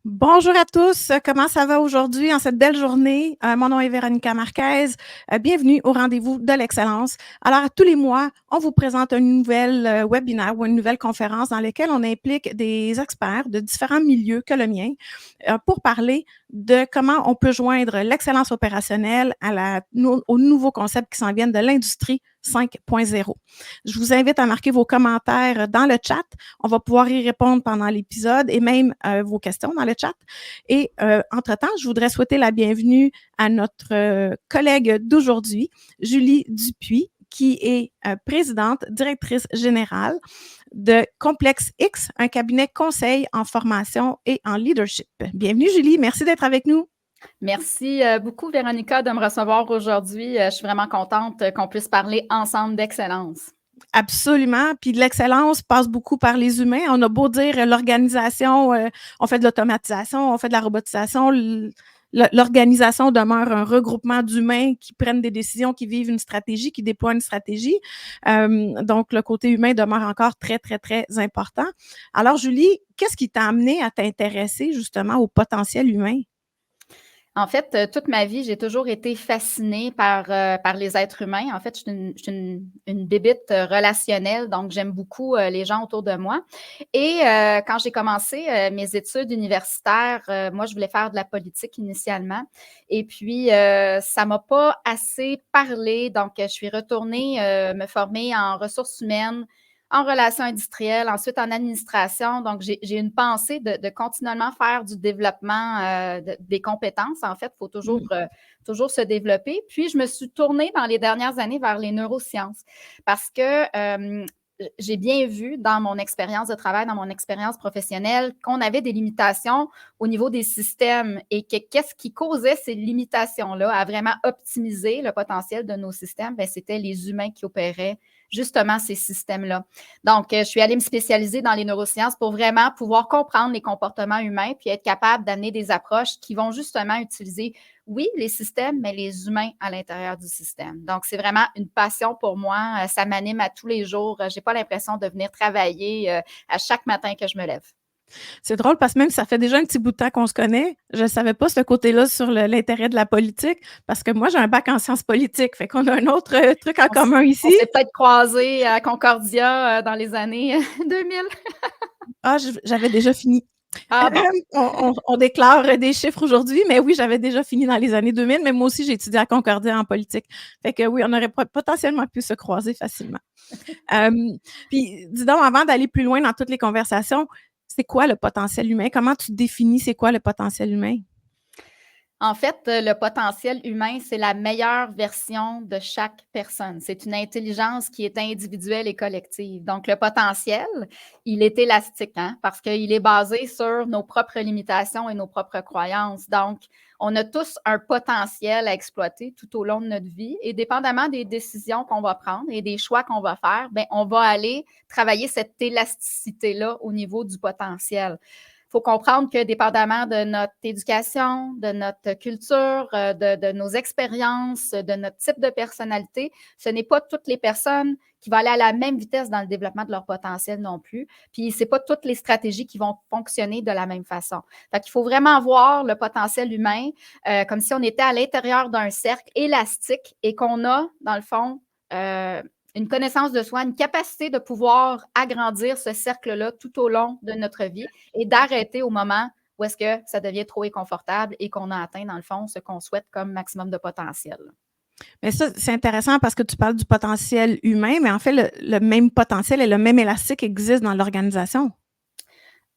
Bonjour à tous, comment ça va aujourd'hui en cette belle journée? Mon nom est Véronica Marquez. Bienvenue au rendez-vous de l'excellence. Alors, à tous les mois, on vous présente un nouvel webinaire ou une nouvelle conférence dans laquelle on implique des experts de différents milieux que le mien pour parler de comment on peut joindre l'excellence opérationnelle aux nouveaux concepts qui s'en viennent de l'industrie 5.0. Je vous invite à marquer vos commentaires dans le chat. On va pouvoir y répondre pendant l'épisode et même vos questions dans le chat. Et entre-temps, je voudrais souhaiter la bienvenue à notre collègue d'aujourd'hui, Julie Dupuis, qui est présidente, directrice générale de Complexe X, un cabinet conseil en formation et en leadership. Bienvenue, Julie. Merci d'être avec nous. Merci beaucoup, Véronica, de me recevoir aujourd'hui. Je suis vraiment contente qu'on puisse parler ensemble d'excellence. Absolument. Puis l'excellence passe beaucoup par les humains. On a beau dire l'organisation, on fait de l'automatisation, on fait de la robotisation. L'organisation demeure un regroupement d'humains qui prennent des décisions, qui vivent une stratégie, qui déploient une stratégie. Donc, le côté humain demeure encore très, très, très important. Alors, Julie, qu'est-ce qui t'a amené à t'intéresser justement au potentiel humain? En fait, toute ma vie, j'ai toujours été fascinée par les êtres humains. En fait, je suis une bébite relationnelle, donc j'aime beaucoup les gens autour de moi. Et quand j'ai commencé mes études universitaires, moi, je voulais faire de la politique initialement. Et puis, ça m'a pas assez parlé, donc je suis retournée me former en ressources humaines, en relations industrielles, ensuite en administration. Donc, j'ai une pensée de continuellement faire du développement des compétences. En fait, il faut toujours se développer. Puis, je me suis tournée dans les dernières années vers les neurosciences parce que j'ai bien vu dans mon expérience de travail, dans mon expérience professionnelle, qu'on avait des limitations au niveau des systèmes et que qu'est-ce qui causait ces limitations-là à vraiment optimiser le potentiel de nos systèmes? Bien, c'était les humains qui opéraient justement ces systèmes-là. Donc, je suis allée me spécialiser dans les neurosciences pour vraiment pouvoir comprendre les comportements humains puis être capable d'amener des approches qui vont justement utiliser, oui, les systèmes, mais les humains à l'intérieur du système. Donc, c'est vraiment une passion pour moi. Ça m'anime à tous les jours. Je n'ai pas l'impression de venir travailler à chaque matin que je me lève. C'est drôle parce que même si ça fait déjà un petit bout de temps qu'on se connaît, je ne savais pas ce côté-là sur l'intérêt de la politique parce que moi, j'ai un bac en sciences politiques. Fait qu'on a un autre truc en commun On ici. s'est peut-être croisés à Concordia dans les années 2000. Ah, j'avais déjà fini. Ah bon. On déclare des chiffres aujourd'hui, mais oui, j'avais déjà fini dans les années 2000, mais moi aussi, j'ai étudié à Concordia en politique. Fait que oui, on aurait potentiellement pu se croiser facilement. Puis, dis donc, avant d'aller plus loin dans toutes les conversations, c'est quoi le potentiel humain? Comment tu définis c'est quoi le potentiel humain? En fait, le potentiel humain, c'est la meilleure version de chaque personne. C'est une intelligence qui est individuelle et collective. Donc, le potentiel, il est élastique, hein, parce qu'il est basé sur nos propres limitations et nos propres croyances. Donc, on a tous un potentiel à exploiter tout au long de notre vie et dépendamment des décisions qu'on va prendre et des choix qu'on va faire, bien, on va aller travailler cette élasticité-là au niveau du potentiel. Il faut comprendre que dépendamment de notre éducation, de notre culture, de nos expériences, de notre type de personnalité, ce n'est pas toutes les personnes qui vont aller à la même vitesse dans le développement de leur potentiel non plus. Puis, ce n'est pas toutes les stratégies qui vont fonctionner de la même façon. Fait qu'il faut vraiment voir le potentiel humain comme si on était à l'intérieur d'un cercle élastique et qu'on a, dans le fond, une connaissance de soi, une capacité de pouvoir agrandir ce cercle-là tout au long de notre vie et d'arrêter au moment où est-ce que ça devient trop inconfortable et qu'on a atteint, dans le fond, ce qu'on souhaite comme maximum de potentiel. Mais ça, c'est intéressant parce que tu parles du potentiel humain, mais en fait, le même potentiel et le même élastique existent dans l'organisation.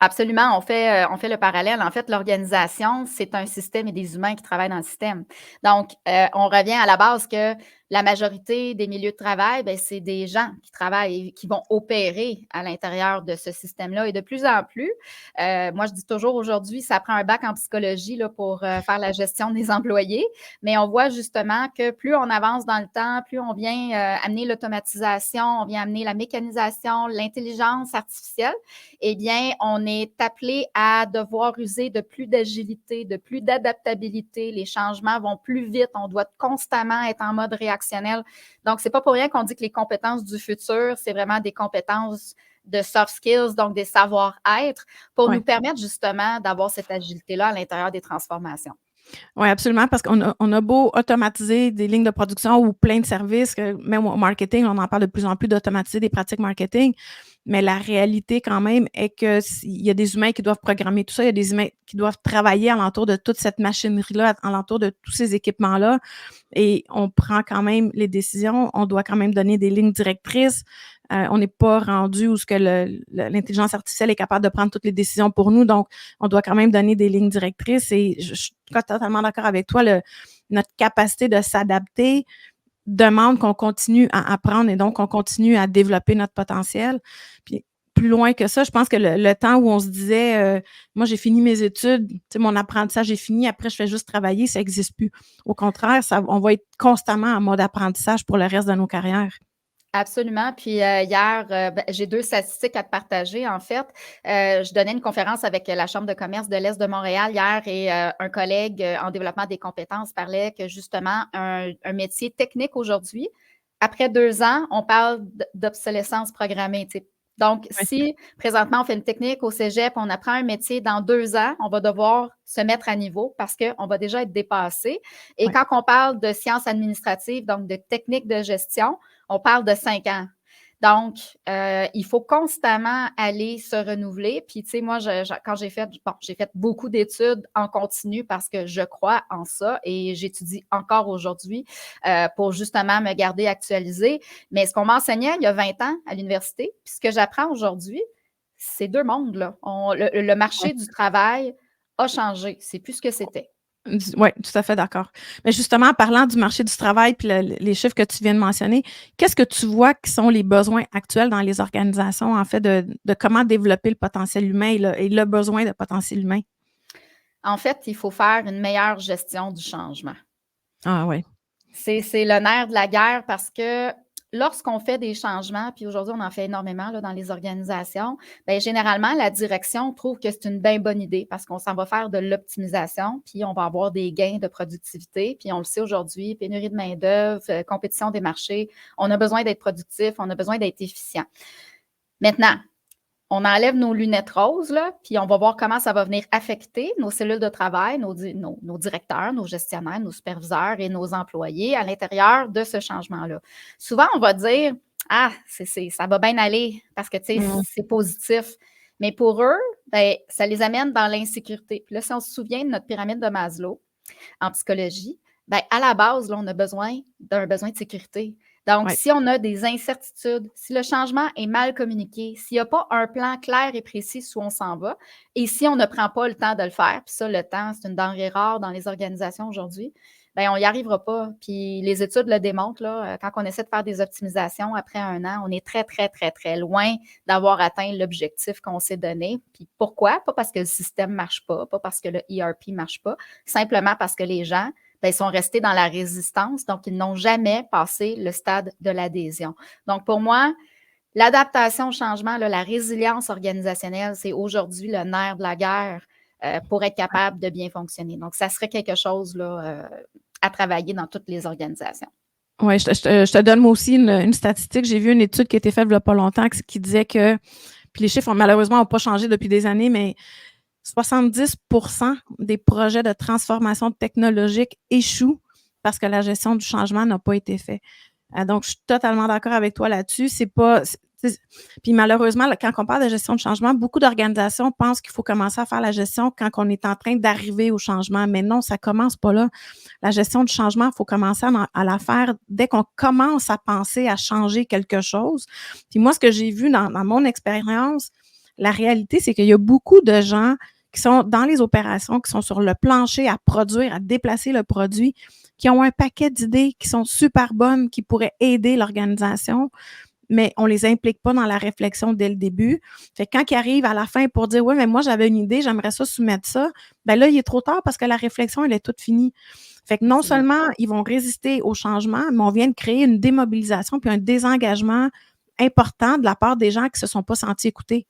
Absolument, on fait le parallèle. En fait, l'organisation, c'est un système et des humains qui travaillent dans le système. Donc, on revient à la base que la majorité des milieux de travail, bien, c'est des gens qui travaillent et qui vont opérer à l'intérieur de ce système-là. Et de plus en plus, moi, je dis toujours aujourd'hui, ça prend un bac en psychologie là, pour faire la gestion des employés. Mais on voit justement que plus on avance dans le temps, plus on vient amener l'automatisation, on vient amener la mécanisation, l'intelligence artificielle, eh bien, on est appelé à devoir user de plus d'agilité, de plus d'adaptabilité. Les changements vont plus vite. On doit constamment être en mode réactionnel. Donc, c'est pas pour rien qu'on dit que les compétences du futur, c'est vraiment des compétences de soft skills, donc des savoir-être, pour nous Ouais. permettre justement d'avoir cette agilité-là à l'intérieur des transformations. Oui, absolument, parce qu'on a beau automatiser des lignes de production ou plein de services, que même au marketing, on en parle de plus en plus d'automatiser des pratiques marketing, mais la réalité quand même est que il y a des humains qui doivent programmer tout ça, il y a des humains qui doivent travailler alentour de toute cette machinerie-là, alentour de tous ces équipements-là, et on prend quand même les décisions, on doit quand même donner des lignes directrices. On n'est pas rendu où ce que l'intelligence artificielle est capable de prendre toutes les décisions pour nous, donc on doit quand même donner des lignes directrices et je suis totalement d'accord avec toi, notre capacité de s'adapter demande qu'on continue à apprendre et donc on continue à développer notre potentiel. Puis plus loin que ça, je pense que le temps où on se disait, moi j'ai fini mes études, tu sais, mon apprentissage est fini, après je fais juste travailler, ça n'existe plus. Au contraire, on va être constamment en mode apprentissage pour le reste de nos carrières. Absolument. Puis hier, j'ai 2 statistiques à te partager, en fait. Je donnais une conférence avec la Chambre de commerce de l'Est de Montréal hier et un collègue en développement des compétences parlait que justement, un métier technique aujourd'hui, après 2 ans, on parle d'obsolescence programmée, tu sais. Donc, Ouais, si présentement on fait une technique au cégep, on apprend un métier, dans 2 ans, on va devoir se mettre à niveau parce qu'on va déjà être dépassé. Et ouais. quand on parle de sciences administratives, donc de techniques de gestion, on parle de 5 ans. Donc, il faut constamment aller se renouveler. Puis, tu sais, moi, quand j'ai fait beaucoup d'études en continu parce que je crois en ça et j'étudie encore aujourd'hui pour justement me garder actualisée. Mais ce qu'on m'enseignait il y a 20 ans à l'université, puis ce que j'apprends aujourd'hui, c'est 2 mondes, là. Le marché du travail a changé. C'est plus ce que c'était. Oui, tout à fait d'accord. Mais justement, en parlant du marché du travail puis les chiffres que tu viens de mentionner, qu'est-ce que tu vois qui sont les besoins actuels dans les organisations, en fait, de comment développer le potentiel humain et le besoin de potentiel humain? En fait, il faut faire une meilleure gestion du changement. Ah ouais. C'est le nerf de la guerre parce que lorsqu'on fait des changements, puis aujourd'hui, on en fait énormément là, dans les organisations, bien, généralement, la direction trouve que c'est une bien bonne idée parce qu'on s'en va faire de l'optimisation, puis on va avoir des gains de productivité. Puis on le sait aujourd'hui, pénurie de main-d'œuvre, compétition des marchés, on a besoin d'être productif, on a besoin d'être efficient. Maintenant, on enlève nos lunettes roses, là, puis on va voir comment ça va venir affecter nos cellules de travail, nos directeurs, nos gestionnaires, nos superviseurs et nos employés à l'intérieur de ce changement-là. Souvent, on va dire ah, ça va bien aller parce que, tu sais, Mmh. c'est positif. Mais pour eux, ben, ça les amène dans l'insécurité. Puis là, si on se souvient de notre pyramide de Maslow en psychologie, ben, à la base, là, on a besoin d'un besoin de sécurité. Donc, Ouais. si on a des incertitudes, si le changement est mal communiqué, s'il n'y a pas un plan clair et précis où on s'en va, et si on ne prend pas le temps de le faire, puis ça, le temps, c'est une denrée rare dans les organisations aujourd'hui, bien, on n'y arrivera pas. Puis les études le démontrent, là, quand on essaie de faire des optimisations après 1 an, on est très, très, très, très loin d'avoir atteint l'objectif qu'on s'est donné. Puis pourquoi? Pas parce que le système ne marche pas parce que le ERP ne marche pas, simplement parce que les gens bien, ils sont restés dans la résistance, donc ils n'ont jamais passé le stade de l'adhésion. Donc, pour moi, l'adaptation au changement, là, la résilience organisationnelle, c'est aujourd'hui le nerf de la guerre pour être capable de bien fonctionner. Donc, ça serait quelque chose là, à travailler dans toutes les organisations. Oui, je te donne moi aussi une statistique. J'ai vu une étude qui a été faite il n'y a pas longtemps qui disait que, puis les chiffres malheureusement n'ont pas changé depuis des années, mais 70 des projets de transformation technologique échouent parce que la gestion du changement n'a pas été faite. Donc, je suis totalement d'accord avec toi là-dessus. C'est pas. Puis malheureusement, quand on parle de gestion de changement, beaucoup d'organisations pensent qu'il faut commencer à faire la gestion quand on est en train d'arriver au changement. Mais non, ça commence pas là. La gestion du changement, il faut commencer à la faire dès qu'on commence à penser à changer quelque chose. Puis moi, ce que j'ai vu dans mon expérience, la réalité, c'est qu'il y a beaucoup de gens qui sont dans les opérations, qui sont sur le plancher à produire, à déplacer le produit, qui ont un paquet d'idées qui sont super bonnes, qui pourraient aider l'organisation, mais on ne les implique pas dans la réflexion dès le début. Fait que quand ils arrivent à la fin pour dire oui, mais moi, j'avais une idée, j'aimerais ça soumettre ça, bien là, il est trop tard parce que la réflexion, elle est toute finie. Fait que non seulement ils vont résister au changement, mais on vient de créer une démobilisation puis un désengagement important de la part des gens qui ne se sont pas sentis écoutés.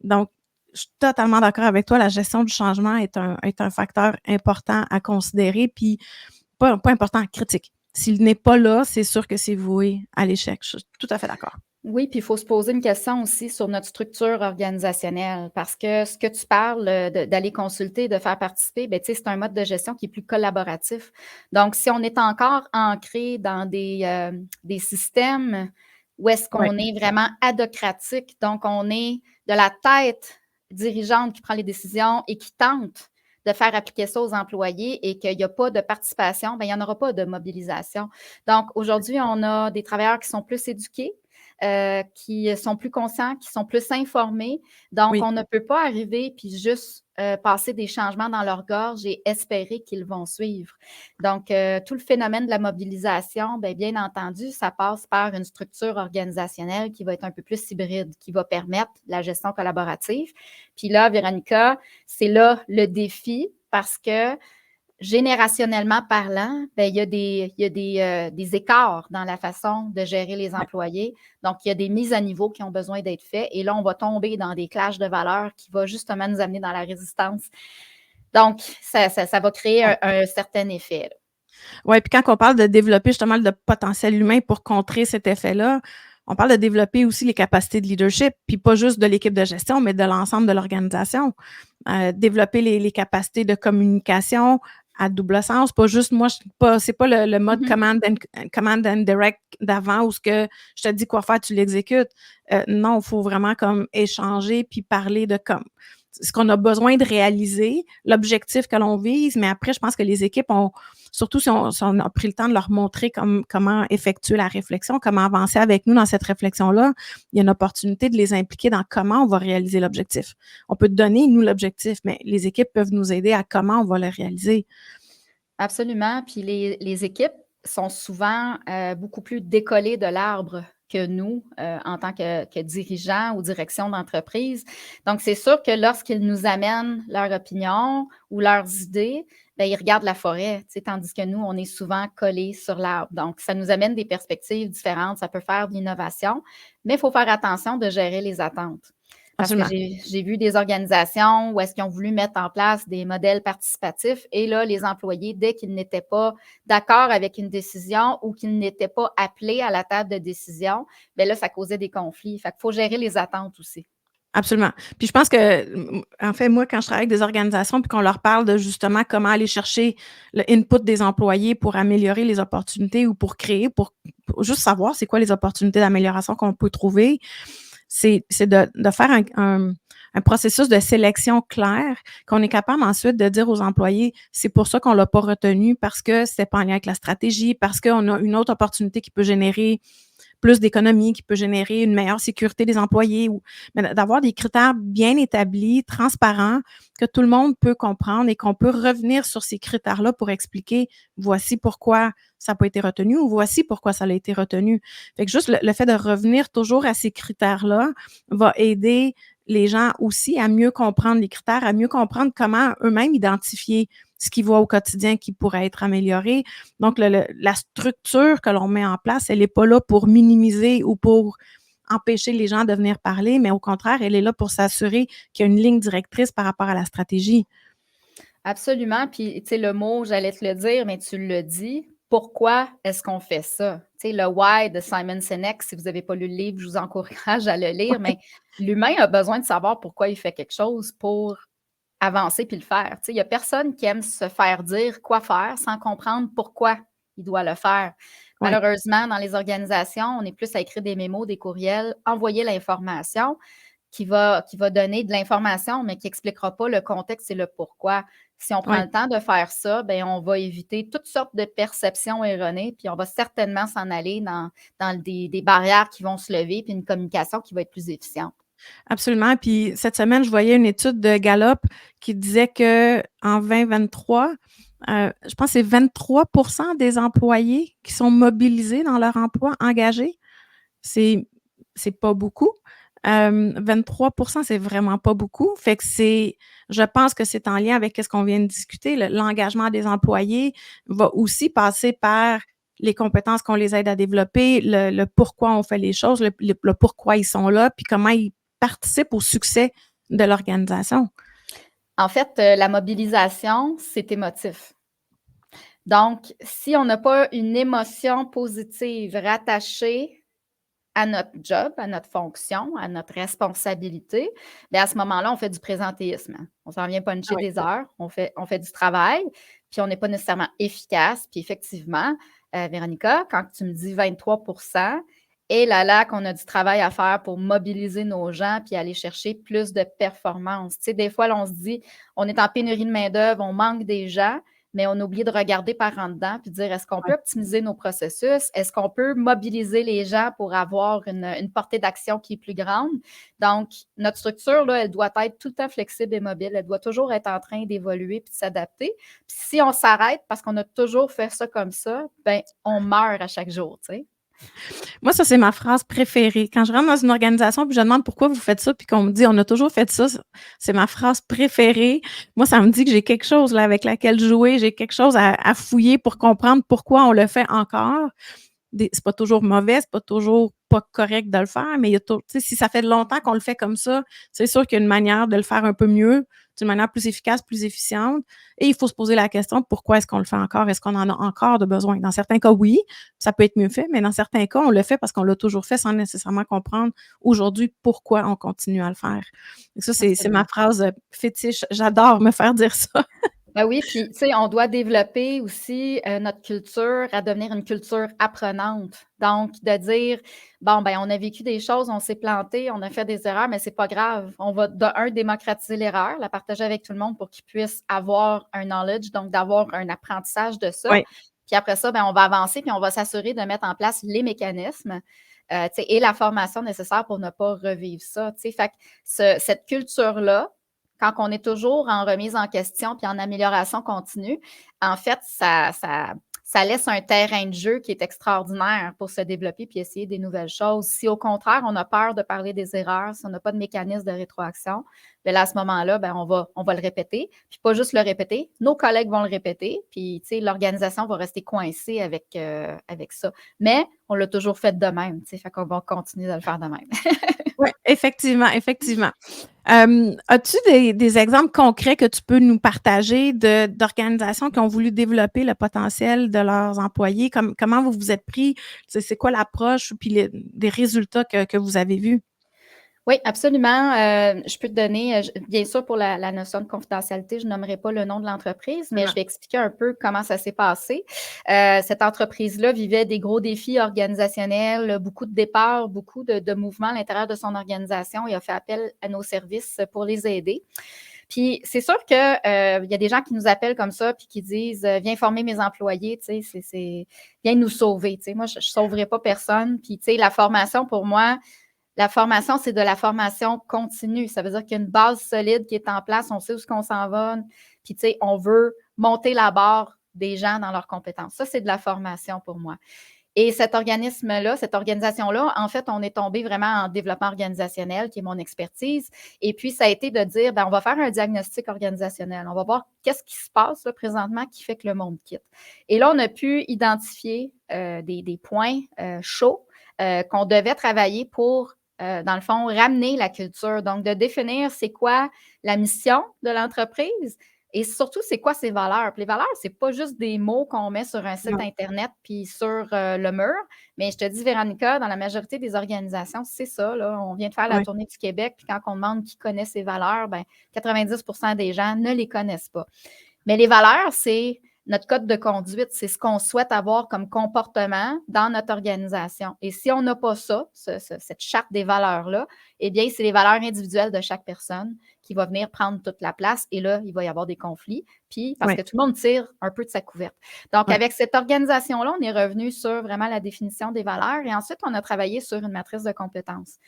Donc, je suis totalement d'accord avec toi, la gestion du changement est un facteur important à considérer, puis pas important, critique. S'il n'est pas là, c'est sûr que c'est voué à l'échec. Je suis tout à fait d'accord. Oui, puis il faut se poser une question aussi sur notre structure organisationnelle parce que ce que tu parles, d'aller consulter, de faire participer, ben, tu sais, c'est un mode de gestion qui est plus collaboratif. Donc, si on est encore ancré dans des systèmes où est-ce Ouais. qu'on est vraiment adocratique, donc on est de la tête dirigeante qui prend les décisions et qui tente de faire appliquer ça aux employés et qu'il y a pas de participation, ben, il y en aura pas de mobilisation. Donc, aujourd'hui, on a des travailleurs qui sont plus éduqués, qui sont plus conscients, qui sont plus informés. Donc, Oui. on ne peut pas arriver puis juste passer des changements dans leur gorge et espérer qu'ils vont suivre. Donc, tout le phénomène de la mobilisation, bien entendu, ça passe par une structure organisationnelle qui va être un peu plus hybride, qui va permettre la gestion collaborative. Puis là, Véronica, c'est là le défi parce que générationnellement parlant, il y a des écarts dans la façon de gérer les Ouais. employés. Donc, il y a des mises à niveau qui ont besoin d'être faites. Et là, on va tomber dans des clashs de valeurs qui vont justement nous amener dans la résistance. Donc, ça va créer Ouais. un certain effet, là. Ouais, puis quand on parle de développer justement le potentiel humain pour contrer cet effet-là, on parle de développer aussi les capacités de leadership, puis pas juste de l'équipe de gestion, mais de l'ensemble de l'organisation. Développer les capacités de communication à double sens, pas juste moi, c'est pas le mode Mhm. command and direct d'avant où ce que je te dis quoi faire, tu l'exécutes. Non, il faut vraiment comme échanger puis parler de comme ce qu'on a besoin de réaliser, l'objectif que l'on vise, mais après, je pense que les équipes ont, surtout si on a pris le temps de leur montrer comment effectuer la réflexion, comment avancer avec nous dans cette réflexion-là, il y a une opportunité de les impliquer dans comment on va réaliser l'objectif. On peut donner, nous, l'objectif, mais les équipes peuvent nous aider à comment on va le réaliser. Absolument. Puis les équipes sont souvent beaucoup plus décollées de l'arbre que nous en tant que dirigeants ou direction d'entreprise. Donc, c'est sûr que lorsqu'ils nous amènent leur opinion ou leurs idées, bien, ils regardent la forêt, tu sais, tandis que nous, on est souvent collés sur l'arbre. Donc, ça nous amène des perspectives différentes. Ça peut faire de l'innovation, mais il faut faire attention de gérer les attentes. Parce que Absolument. j'ai vu des organisations où est-ce qu'ils ont voulu mettre en place des modèles participatifs et là, les employés, dès qu'ils n'étaient pas d'accord avec une décision ou qu'ils n'étaient pas appelés à la table de décision, bien là, ça causait des conflits. Fait qu'il faut gérer les attentes aussi. Absolument. Puis je pense que, en fait, moi, quand je travaille avec des organisations puis qu'on leur parle de justement comment aller chercher le input des employés pour améliorer les opportunités ou pour créer, pour juste savoir c'est quoi les opportunités d'amélioration qu'on peut trouver, c'est de faire un processus de sélection clair, qu'on est capable ensuite de dire aux employés, c'est pour ça qu'on l'a pas retenu parce que c'était pas en lien avec la stratégie, parce qu'on a une autre opportunité qui peut générer plus d'économie, qui peut générer une meilleure sécurité des employés, ou mais d'avoir des critères bien établis, transparents, que tout le monde peut comprendre et qu'on peut revenir sur ces critères-là pour expliquer voici pourquoi ça n'a pas été retenu ou voici pourquoi ça a été retenu. Fait que juste le fait de revenir toujours à ces critères-là va aider les gens aussi à mieux comprendre les critères, à mieux comprendre comment eux-mêmes identifier ce qu'ils voient au quotidien qui pourrait être amélioré. Donc, la structure que l'on met en place, elle n'est pas là pour minimiser ou pour empêcher les gens de venir parler, mais au contraire, elle est là pour s'assurer qu'il y a une ligne directrice par rapport à la stratégie. Absolument. Puis, tu sais, le mot, j'allais te le dire, mais tu le dis. Pourquoi est-ce qu'on fait ça? Tu sais, le why de Simon Sinek, si vous n'avez pas lu le livre, je vous encourage à le lire, mais l'humain a besoin de savoir pourquoi il fait quelque chose pour avancer puis le faire. Tu sais, il n'y a personne qui aime se faire dire quoi faire sans comprendre pourquoi il doit le faire. Oui, Malheureusement, dans les organisations, on est plus à écrire des mémos, des courriels, envoyer l'information qui va donner de l'information, mais qui n'expliquera pas le contexte et le pourquoi. Si on prend oui. le temps de faire ça, bien, on va éviter toutes sortes de perceptions erronées, puis on va certainement s'en aller dans des barrières qui vont se lever, puis une communication qui va être plus efficiente. Absolument. Puis cette semaine, je voyais une étude de Gallup qui disait qu'en 2023, je pense que c'est 23 des employés qui sont mobilisés dans leur emploi, engagés. C'est c'est pas beaucoup. 23 c'est vraiment pas beaucoup. Fait que je pense que c'est en lien avec ce qu'on vient de discuter. L'engagement des employés va aussi passer par les compétences qu'on les aide à développer, le pourquoi on fait les choses, le pourquoi ils sont là, puis comment ils participent au succès de l'organisation. En fait, la mobilisation, c'est émotif. Donc, si on n'a pas une émotion positive rattachée à notre job, à notre fonction, à notre responsabilité, bien, à ce moment-là, on fait du présentéisme. On s'en vient Ah puncher oui. des heures, on fait du travail, puis on n'est pas nécessairement efficace. Puis effectivement, Véronica, quand tu me dis 23 et là, qu'on a du travail à faire pour mobiliser nos gens puis aller chercher plus de performance. Tu sais, des fois, là, on se dit, on est en pénurie de main-d'œuvre, on manque des gens, mais on oublie de regarder par en dedans puis de dire, est-ce qu'on peut Ouais. optimiser nos processus? Est-ce qu'on peut mobiliser les gens pour avoir une portée d'action qui est plus grande? Donc, notre structure, là, elle doit être tout le temps flexible et mobile. Elle doit toujours être en train d'évoluer puis de s'adapter. Puis si on s'arrête parce qu'on a toujours fait ça comme ça, ben on meurt à chaque jour, tu sais. Moi, ça, c'est ma phrase préférée. Quand je rentre dans une organisation puis je demande pourquoi vous faites ça, puis qu'on me dit on a toujours fait ça, c'est ma phrase préférée. Moi, ça me dit que j'ai quelque chose là avec laquelle jouer, j'ai quelque chose à fouiller pour comprendre pourquoi on le fait encore. C'est pas toujours mauvais, c'est pas toujours pas correct de le faire, mais il y a si ça fait longtemps qu'on le fait comme ça, c'est sûr qu'il y a une manière de le faire un peu mieux, d'une manière plus efficace, plus efficiente. Et il faut se poser la question pourquoi est-ce qu'on le fait encore? Est-ce qu'on en a encore de besoin? Dans certains cas, oui, ça peut être mieux fait, mais dans certains cas, on le fait parce qu'on l'a toujours fait sans nécessairement comprendre aujourd'hui pourquoi on continue à le faire. Et ça, c'est ma Absolument. phrase fétiche. J'adore me faire dire ça. Ben oui, puis tu sais, on doit développer aussi notre culture à devenir une culture apprenante. Donc, de dire, bon, ben, on a vécu des choses, on s'est planté, on a fait des erreurs, mais c'est pas grave. On va, de un, démocratiser l'erreur, la partager avec tout le monde pour qu'ils puissent avoir un knowledge, donc d'avoir un apprentissage de ça. Oui, Puis après ça, ben, on va avancer, puis on va s'assurer de mettre en place les mécanismes tu sais, et la formation nécessaire pour ne pas revivre ça. Tu sais. Fait que cette culture-là, quand on est toujours en remise en question puis en amélioration continue, en fait, ça laisse un terrain de jeu qui est extraordinaire pour se développer puis essayer des nouvelles choses. Si au contraire, on a peur de parler des erreurs, si on n'a pas de mécanisme de rétroaction, bien là, à ce moment-là, bien, on va le répéter. Puis pas juste le répéter, nos collègues vont le répéter, puis l'organisation va rester coincée avec ça. Mais on l'a toujours fait de même, fait qu'on va continuer de le faire de même. oui, effectivement, effectivement. As-tu des exemples concrets que tu peux nous partager d'organisations qui ont voulu développer le potentiel de leurs employés? Comment vous vous êtes pris? C'est quoi l'approche puis des résultats que vous avez vus? Oui, absolument. Je peux te donner, bien sûr, pour la notion de confidentialité, je nommerai pas le nom de l'entreprise, mais je vais expliquer un peu comment ça s'est passé. Cette entreprise-là vivait des gros défis organisationnels, beaucoup de départs, beaucoup de mouvements à l'intérieur de son organisation et a fait appel à nos services pour les aider. Puis c'est sûr que il y a des gens qui nous appellent comme ça puis qui disent viens former mes employés, tu sais, viens nous sauver. Tu sais, moi, je sauverai pas personne. Puis tu sais, la formation pour moi, la formation, c'est de la formation continue. Ça veut dire qu'il y a une base solide qui est en place, on sait où est-ce qu'on s'en va. Puis, tu sais, on veut monter la barre des gens dans leurs compétences. Ça, c'est de la formation pour moi. Et cet organisme-là, cette organisation-là, en fait, on est tombé vraiment en développement organisationnel, qui est mon expertise. Et puis, ça a été de dire, ben, on va faire un diagnostic organisationnel. On va voir qu'est-ce qui se passe là, présentement qui fait que le monde quitte. Et là, on a pu identifier des points chauds qu'on devait travailler pour dans le fond, ramener la culture. Donc, de définir c'est quoi la mission de l'entreprise et surtout, c'est quoi ses valeurs. Puis les valeurs, c'est pas juste des mots qu'on met sur un site Non. Internet puis sur le mur. Mais je te dis, Véronica, dans la majorité des organisations, c'est ça. Là. On vient de faire la Ouais, tournée du Québec, puis quand on demande qui connaît ses valeurs, ben 90 des gens ne les connaissent pas. Mais les valeurs, c'est notre code de conduite, c'est ce qu'on souhaite avoir comme comportement dans notre organisation. Et si on n'a pas ça, cette charte des valeurs-là, eh bien, c'est les valeurs individuelles de chaque personne qui va venir prendre toute la place. Et là, il va y avoir des conflits, puis parce que ouais, tout le monde tire un peu de sa couverte. Donc, ouais. avec cette organisation-là, on est revenu sur vraiment la définition des valeurs et ensuite, on a travaillé sur une matrice de compétences.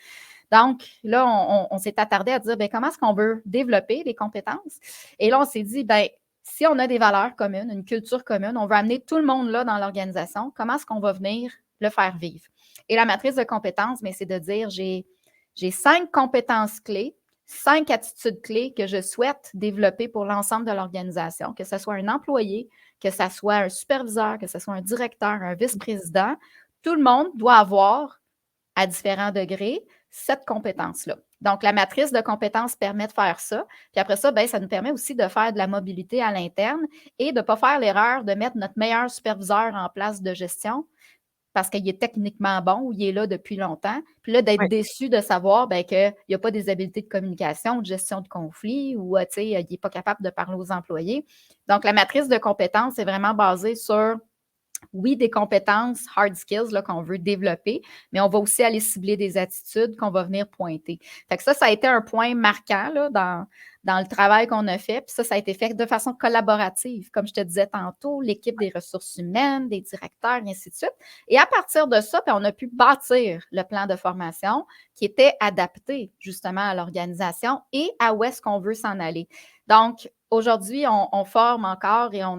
Donc, là, on s'est attardé à dire, bien, comment est-ce qu'on veut développer les compétences? Et là, on s'est dit, bien, si on a des valeurs communes, une culture commune, on veut amener tout le monde là dans l'organisation, comment est-ce qu'on va venir le faire vivre? Et la matrice de compétences, mais c'est de dire, j'ai 5 compétences clés, 5 attitudes clés que je souhaite développer pour l'ensemble de l'organisation, que ce soit un employé, que ce soit un superviseur, que ce soit un directeur, un vice-président. Tout le monde doit avoir, à différents degrés, cette compétence-là. Donc, la matrice de compétences permet de faire ça. Puis après ça, bien, ça nous permet aussi de faire de la mobilité à l'interne et de ne pas faire l'erreur de mettre notre meilleur superviseur en place de gestion parce qu'il est techniquement bon ou il est là depuis longtemps. Puis là, d'être Ouais. déçu de savoir qu'il n'y a pas des habiletés de communication, de gestion de conflit ou il n'est pas capable de parler aux employés. Donc, la matrice de compétences est vraiment basée sur, oui, des compétences, hard skills là, qu'on veut développer, mais on va aussi aller cibler des attitudes qu'on va venir pointer. Fait que ça a été un point marquant là, dans le travail qu'on a fait. Puis ça a été fait de façon collaborative. Comme je te disais tantôt, l'équipe des ressources humaines, des directeurs, et ainsi de suite. Et à partir de ça, on a pu bâtir le plan de formation qui était adapté justement à l'organisation et à où est-ce qu'on veut s'en aller. Donc, aujourd'hui, on forme encore et on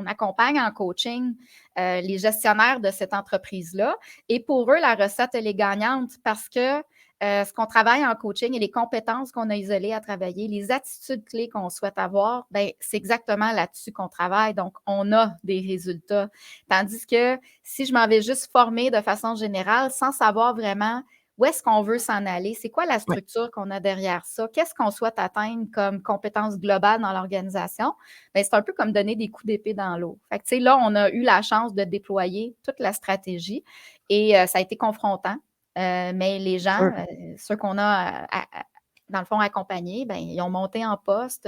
accompagne en coaching les gestionnaires de cette entreprise-là. Et pour eux, la recette, elle est gagnante parce que ce qu'on travaille en coaching et les compétences qu'on a isolées à travailler, les attitudes clés qu'on souhaite avoir, ben, c'est exactement là-dessus qu'on travaille. Donc, on a des résultats. Tandis que si je m'en vais juste former de façon générale sans savoir vraiment où est-ce qu'on veut s'en aller, c'est quoi la Ouais. structure qu'on a derrière ça, qu'est-ce qu'on souhaite atteindre comme compétence globale dans l'organisation, ben, c'est un peu comme donner des coups d'épée dans l'eau. Fait que, tu sais, là, on a eu la chance de déployer toute la stratégie et ça a été confrontant. Mais les gens, ceux qu'on a, dans le fond, accompagnés, ben, ils ont monté en poste,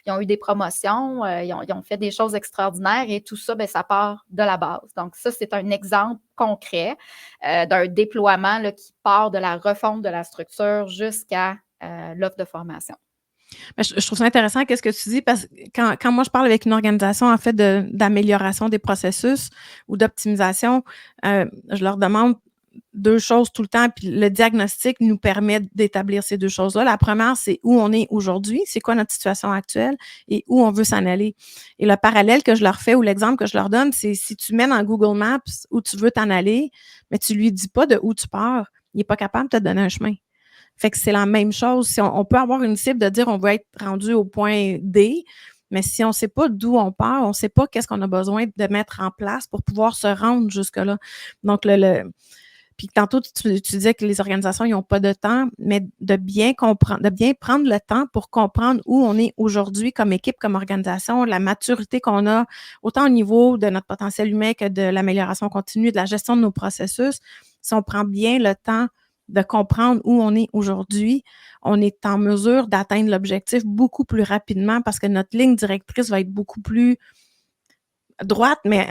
ils ont eu des promotions, ils ont fait des choses extraordinaires et tout ça, ben, ça part de la base. Donc, ça, c'est un exemple concret d'un déploiement là, qui part de la refonte de la structure jusqu'à l'offre de formation. Mais je trouve ça intéressant qu'est-ce que tu dis parce que quand moi je parle avec une organisation en fait d'amélioration des processus ou d'optimisation, je leur demande deux choses tout le temps, puis le diagnostic nous permet d'établir ces deux choses-là. La première, c'est où on est aujourd'hui, c'est quoi notre situation actuelle et où on veut s'en aller. Et le parallèle que je leur fais ou l'exemple que je leur donne, c'est si tu mets dans Google Maps où tu veux t'en aller, mais tu lui dis pas de où tu pars, il n'est pas capable de te donner un chemin. Fait que c'est la même chose. Si on peut avoir une cible de dire on veut être rendu au point D, mais si on ne sait pas d'où on part, on ne sait pas qu'est-ce qu'on a besoin de mettre en place pour pouvoir se rendre jusque-là. Donc, puis tantôt, tu disais que les organisations, ils n'ont pas de temps, mais de bien comprendre, de bien prendre le temps pour comprendre où on est aujourd'hui comme équipe, comme organisation, la maturité qu'on a, autant au niveau de notre potentiel humain que de l'amélioration continue, de la gestion de nos processus. Si on prend bien le temps de comprendre où on est aujourd'hui, on est en mesure d'atteindre l'objectif beaucoup plus rapidement parce que notre ligne directrice va être beaucoup plus droite, mais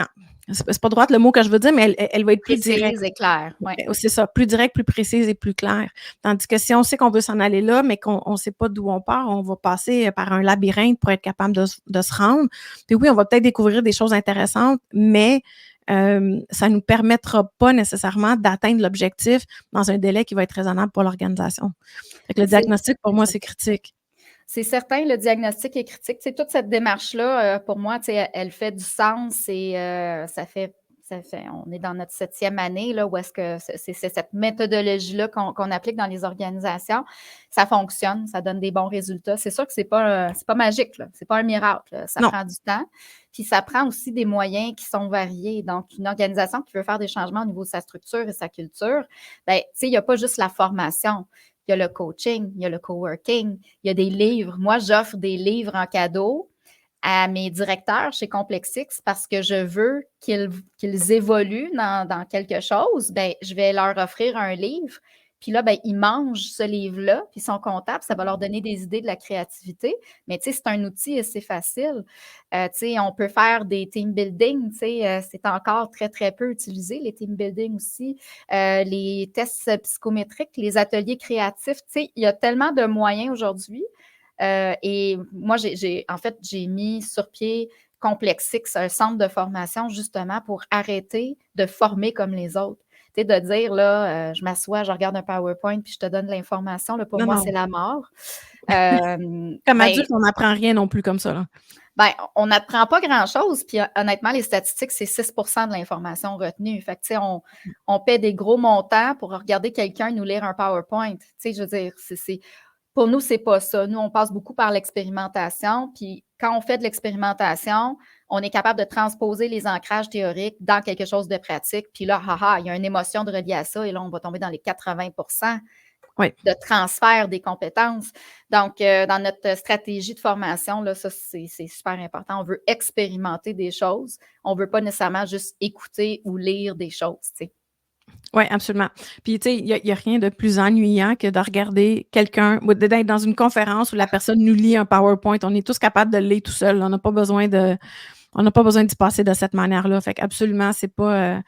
c'est pas droite le mot que je veux dire, mais elle va être plus directe. Précise et claire, oui. C'est ça, plus direct, plus précise et plus claire. Tandis que si on sait qu'on veut s'en aller là, mais qu'on ne sait pas d'où on part, on va passer par un labyrinthe pour être capable de se rendre. Puis oui, on va peut-être découvrir des choses intéressantes, mais ça ne nous permettra pas nécessairement d'atteindre l'objectif dans un délai qui va être raisonnable pour l'organisation. Fait que le diagnostic, pour moi, c'est critique. C'est certain, le diagnostic est critique. C'est toute cette démarche-là, pour moi, elle fait du sens et on est dans notre 7e année, là, où est-ce que c'est cette méthodologie-là qu'on applique dans les organisations. Ça fonctionne, ça donne des bons résultats. C'est sûr que c'est pas magique, là. C'est pas un miracle, là. Ça Non. prend du temps. Puis ça prend aussi des moyens qui sont variés. Donc, une organisation qui veut faire des changements au niveau de sa structure et sa culture, ben, tu sais, il n'y a pas juste la formation. Il y a le coaching, il y a le coworking, il y a des livres. Moi, j'offre des livres en cadeau à mes directeurs chez Complexix parce que je veux qu'ils évoluent dans quelque chose. Bien, je vais leur offrir un livre. Puis là, bien, ils mangent ce livre-là, puis ils sont comptables, ça va leur donner des idées de la créativité. Mais tu sais, c'est un outil assez facile. Tu sais, on peut faire des team building, tu sais, c'est encore très, très peu utilisé, les team building aussi. Les tests psychométriques, les ateliers créatifs, tu sais, il y a tellement de moyens aujourd'hui. Et moi, j'ai mis sur pied Complexix, un centre de formation justement pour arrêter de former comme les autres. Tu sais, de dire, là, je m'assois, je regarde un PowerPoint, puis je te donne l'information. Là, pour Non, moi, non. c'est la mort. Comme Ben, adulte, on n'apprend rien non plus comme ça, là. ben, on n'apprend pas grand-chose. Puis honnêtement, les statistiques, c'est 6% de l'information retenue. Fait que, tu sais, on paie des gros montants pour regarder quelqu'un nous lire un PowerPoint. Tu sais, je veux dire, pour nous, c'est pas ça. Nous, on passe beaucoup par l'expérimentation. Puis quand on fait de l'expérimentation, on est capable de transposer les ancrages théoriques dans quelque chose de pratique. Puis là, il y a une émotion de relier à ça. Et là, on va tomber dans les 80% Oui. de transfert des compétences. Donc, dans notre stratégie de formation, là, ça, c'est super important. On veut expérimenter des choses. On ne veut pas nécessairement juste écouter ou lire des choses, tu sais. Oui, absolument. Puis, tu sais, il y a rien de plus ennuyant que de regarder quelqu'un ou d'être dans une conférence où la personne nous lit un PowerPoint. On est tous capables de le lire tout seul. On n'a pas besoin d'y passer de cette manière-là. Fait qu'absolument, c'est pas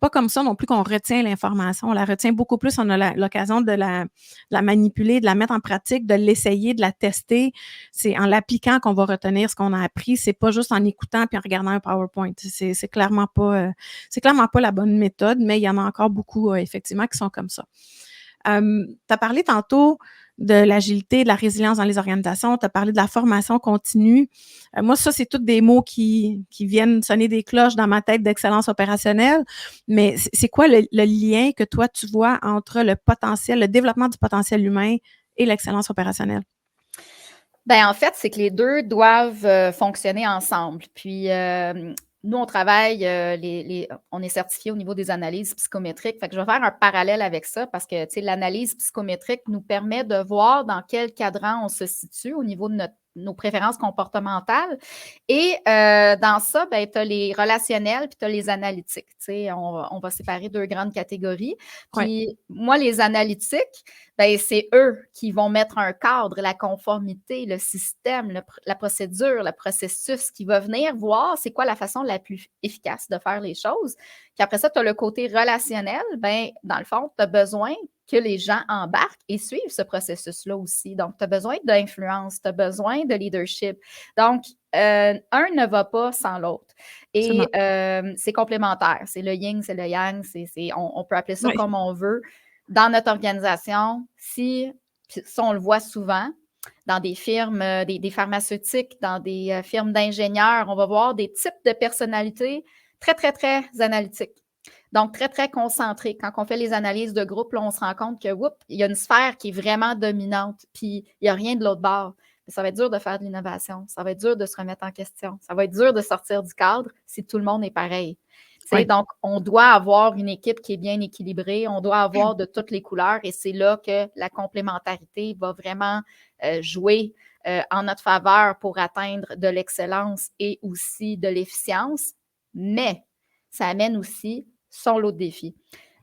comme ça non plus qu'on retient l'information. On la retient beaucoup plus. On a l'occasion de la manipuler, de la mettre en pratique, de l'essayer, de la tester. C'est en l'appliquant qu'on va retenir ce qu'on a appris. C'est pas juste en écoutant puis en regardant un PowerPoint. C'est clairement pas la bonne méthode, mais il y en a encore beaucoup, effectivement, qui sont comme ça. Tu as parlé tantôt de l'agilité, de la résilience dans les organisations, tu as parlé de la formation continue. Moi, ça, c'est tous des mots qui viennent sonner des cloches dans ma tête d'excellence opérationnelle, mais c'est quoi le lien que toi, tu vois entre le développement du potentiel humain et l'excellence opérationnelle? Ben, en fait, c'est que les 2 doivent, fonctionner ensemble. Puis, nous, on travaille, on est certifié au niveau des analyses psychométriques. Fait que je vais faire un parallèle avec ça parce que, tu sais, l'analyse psychométrique nous permet de voir dans quel cadran on se situe au niveau de nos préférences comportementales. Et dans ça, ben, tu as les relationnels puis tu as les analytiques. Tu sais, on va séparer 2 grandes catégories. Ouais, Puis moi, les analytiques, ben, c'est eux qui vont mettre un cadre, la conformité, le système, la procédure, le processus, qui va venir voir c'est quoi la façon la plus efficace de faire les choses. Puis après ça, tu as le côté relationnel. Ben, dans le fond, tu as besoin que les gens embarquent et suivent ce processus-là aussi. Donc, tu as besoin d'influence, tu as besoin de leadership. Donc, un ne va pas sans l'autre. Et absolument. c'est complémentaire. C'est le yin, c'est le yang. On peut appeler ça Oui, comme on veut. Dans notre organisation, si on le voit souvent, dans des firmes, des pharmaceutiques, dans des firmes d'ingénieurs, on va voir des types de personnalités très, très, très analytiques. Donc, très, très concentrées. Quand on fait les analyses de groupe, là, on se rend compte que, il y a une sphère qui est vraiment dominante, puis il n'y a rien de l'autre bord. Mais ça va être dur de faire de l'innovation. Ça va être dur de se remettre en question. Ça va être dur de sortir du cadre si tout le monde est pareil. oui. Donc, on doit avoir une équipe qui est bien équilibrée, on doit avoir de toutes les couleurs et c'est là que la complémentarité va vraiment jouer en notre faveur pour atteindre de l'excellence et aussi de l'efficience. Mais ça amène aussi son lot de défis.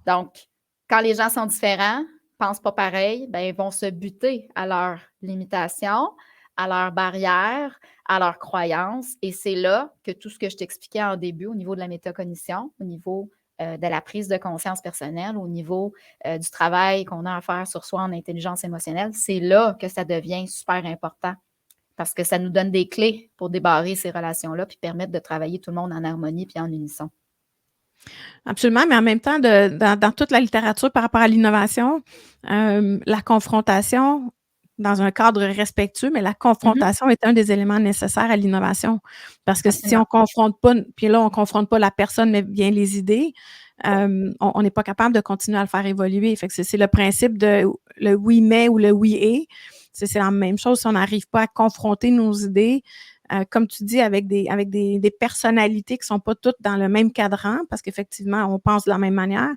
Donc, quand les gens sont différents, pensent pas pareil, ben, ils vont se buter à leurs limitations, à leurs barrières, à leurs croyances. Et c'est là que tout ce que je t'expliquais en début au niveau de la métacognition, au niveau de la prise de conscience personnelle, au niveau du travail qu'on a à faire sur soi en intelligence émotionnelle, c'est là que ça devient super important parce que ça nous donne des clés pour débarrer ces relations-là puis permettre de travailler tout le monde en harmonie puis en unisson. Absolument, mais en même temps, dans toute la littérature par rapport à l'innovation, la confrontation dans un cadre respectueux, mais la Mhm. confrontation est un des éléments nécessaires à l'innovation. Parce que si on Absolument. confronte pas, puis là, on confronte pas la personne, mais bien les idées, on n'est pas capable de continuer à le faire évoluer. Fait que c'est le principe de le oui mais ou le oui et. C'est la même chose si on n'arrive pas à confronter nos idées, comme tu dis, avec des personnalités qui sont pas toutes dans le même cadran, parce qu'effectivement, on pense de la même manière.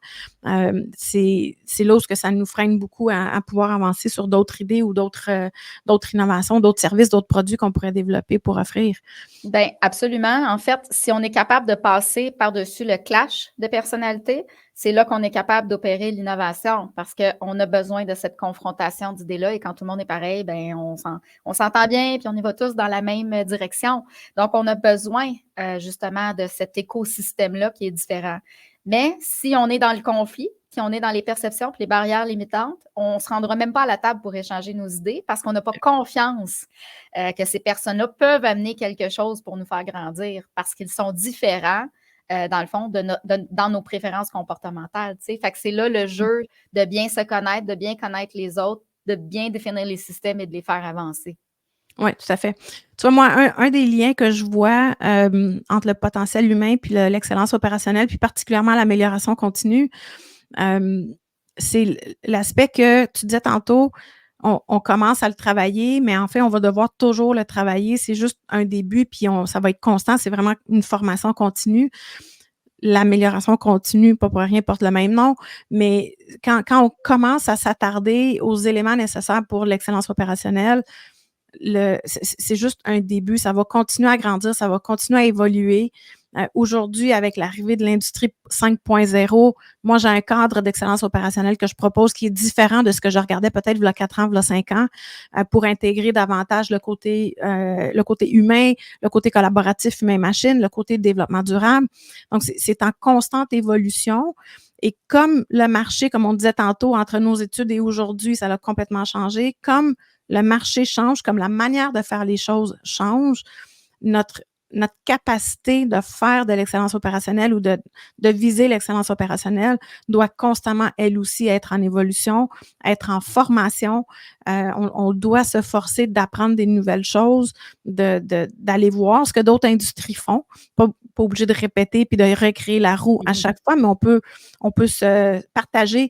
C'est là où que ça nous freine beaucoup à pouvoir avancer sur d'autres idées ou d'autres innovations, d'autres services, d'autres produits qu'on pourrait développer pour offrir. Ben, absolument. En fait, si on est capable de passer par-dessus le clash de personnalité, c'est là qu'on est capable d'opérer l'innovation parce qu'on a besoin de cette confrontation d'idées-là et quand tout le monde est pareil, ben, on s'entend bien puis on y va tous dans la même direction. Donc, on a besoin justement de cet écosystème-là qui est différent. Mais si on est dans le conflit, si on est dans les perceptions puis les barrières limitantes, on ne se rendra même pas à la table pour échanger nos idées parce qu'on n'a pas confiance que ces personnes-là peuvent amener quelque chose pour nous faire grandir parce qu'ils sont différents, dans le fond, dans nos préférences comportementales. Fait que c'est là le jeu de bien se connaître, de bien connaître les autres, de bien définir les systèmes et de les faire avancer. Oui, tout à fait. Tu vois, moi, un des liens que je vois entre le potentiel humain puis l'excellence opérationnelle, puis particulièrement l'amélioration continue, c'est l'aspect que tu disais tantôt, on commence à le travailler, mais en fait, on va devoir toujours le travailler. C'est juste un début, puis ça va être constant. C'est vraiment une formation continue. L'amélioration continue, pas pour rien, porte le même nom, mais quand on commence à s'attarder aux éléments nécessaires pour l'excellence opérationnelle, c'est juste un début. Ça va continuer à grandir, ça va continuer à évoluer. Aujourd'hui, avec l'arrivée de l'industrie 5.0, moi, j'ai un cadre d'excellence opérationnelle que je propose qui est différent de ce que je regardais peut-être il y a 4 ans, il y a 5 ans, pour intégrer davantage le côté humain, le côté collaboratif humain-machine, le côté développement durable. Donc, c'est en constante évolution. Et comme le marché, comme on disait tantôt, entre nos études et aujourd'hui, ça a complètement changé, comme le marché change, comme la manière de faire les choses change, notre capacité de faire de l'excellence opérationnelle ou de viser l'excellence opérationnelle doit constamment, elle aussi, être en évolution, être en formation. On doit se forcer d'apprendre des nouvelles choses, d'aller voir ce que d'autres industries font. Pas obligé de répéter puis de recréer la roue à chaque fois, mais on peut se partager.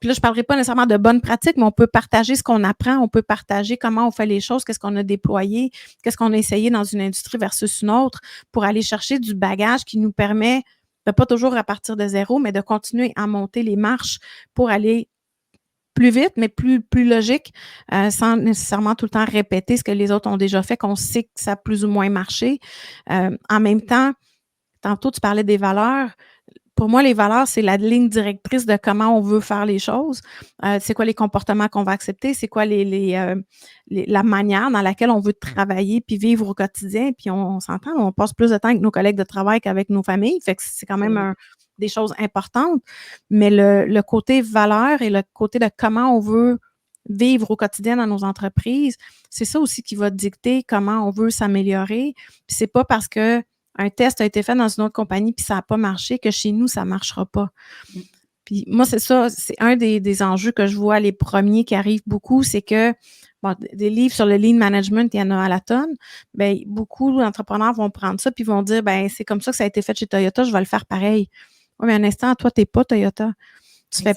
Puis là, je ne parlerai pas nécessairement de bonnes pratiques, mais on peut partager ce qu'on apprend, on peut partager comment on fait les choses, qu'est-ce qu'on a déployé, qu'est-ce qu'on a essayé dans une industrie versus une autre pour aller chercher du bagage qui nous permet de pas toujours repartir de zéro, mais de continuer à monter les marches pour aller plus vite, mais plus logique, sans nécessairement tout le temps répéter ce que les autres ont déjà fait, qu'on sait que ça a plus ou moins marché. En même temps, tantôt, tu parlais des valeurs. Pour moi, les valeurs, c'est la ligne directrice de comment on veut faire les choses. C'est quoi les comportements qu'on va accepter? C'est quoi la manière dans laquelle on veut travailler puis vivre au quotidien? Puis on s'entend, on passe plus de temps avec nos collègues de travail qu'avec nos familles. Fait que c'est quand même des choses importantes. Mais le côté valeur et le côté de comment on veut vivre au quotidien dans nos entreprises, c'est ça aussi qui va dicter comment on veut s'améliorer. Puis c'est pas parce que un test a été fait dans une autre compagnie puis ça n'a pas marché, que chez nous, ça ne marchera pas. Puis moi, c'est ça, c'est un des enjeux que je vois, les premiers qui arrivent beaucoup, c'est que des livres sur le lean management, il y en a à la tonne. Bien, beaucoup d'entrepreneurs vont prendre ça puis vont dire, ben c'est comme ça que ça a été fait chez Toyota, je vais le faire pareil. Oui, mais un instant, toi, tu n'es pas Toyota. Tu fais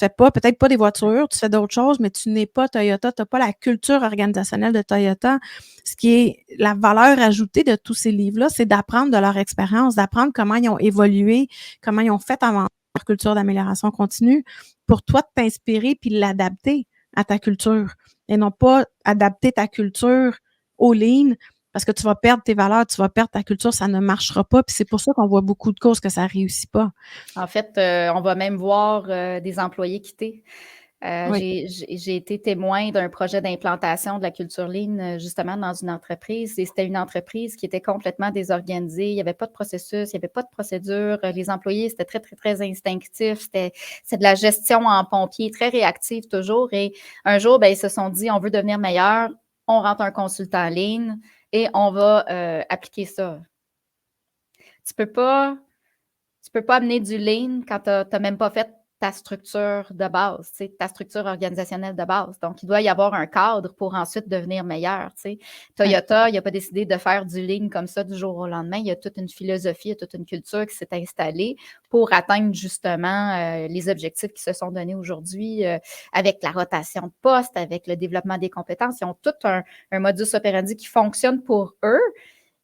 pas, peut-être pas des voitures, tu fais d'autres choses, mais tu n'es pas Toyota, tu n'as pas la culture organisationnelle de Toyota. Ce qui est la valeur ajoutée de tous ces livres-là, c'est d'apprendre de leur expérience, d'apprendre comment ils ont évolué, comment ils ont fait avancer leur culture d'amélioration continue pour toi de t'inspirer puis l'adapter à ta culture et non pas adapter ta culture au lean parce que tu vas perdre tes valeurs, tu vas perdre ta culture, ça ne marchera pas. Puis c'est pour ça qu'on voit beaucoup de causes que ça ne réussit pas. En fait, on va même voir des employés quitter. Oui. J'ai été témoin d'un projet d'implantation de la culture Lean, justement, dans une entreprise. Et c'était une entreprise qui était complètement désorganisée. Il n'y avait pas de processus, il n'y avait pas de procédure. Les employés, c'était très, très, très instinctif. C'est de la gestion en pompier, très réactive toujours. Et un jour, ben, ils se sont dit, on veut devenir meilleur, on rentre un consultant Lean et on va appliquer ça. Tu peux pas amener du Lean quand tu n'as même pas fait ta structure de base, ta structure organisationnelle de base. Donc, il doit y avoir un cadre pour ensuite devenir meilleur. Toyota, il n'a pas décidé de faire du Lean comme ça du jour au lendemain. Il y a toute une philosophie, il y a toute une culture qui s'est installée pour atteindre justement les objectifs qui se sont donnés aujourd'hui avec la rotation de postes, avec le développement des compétences. Ils ont tout un modus operandi qui fonctionne pour eux.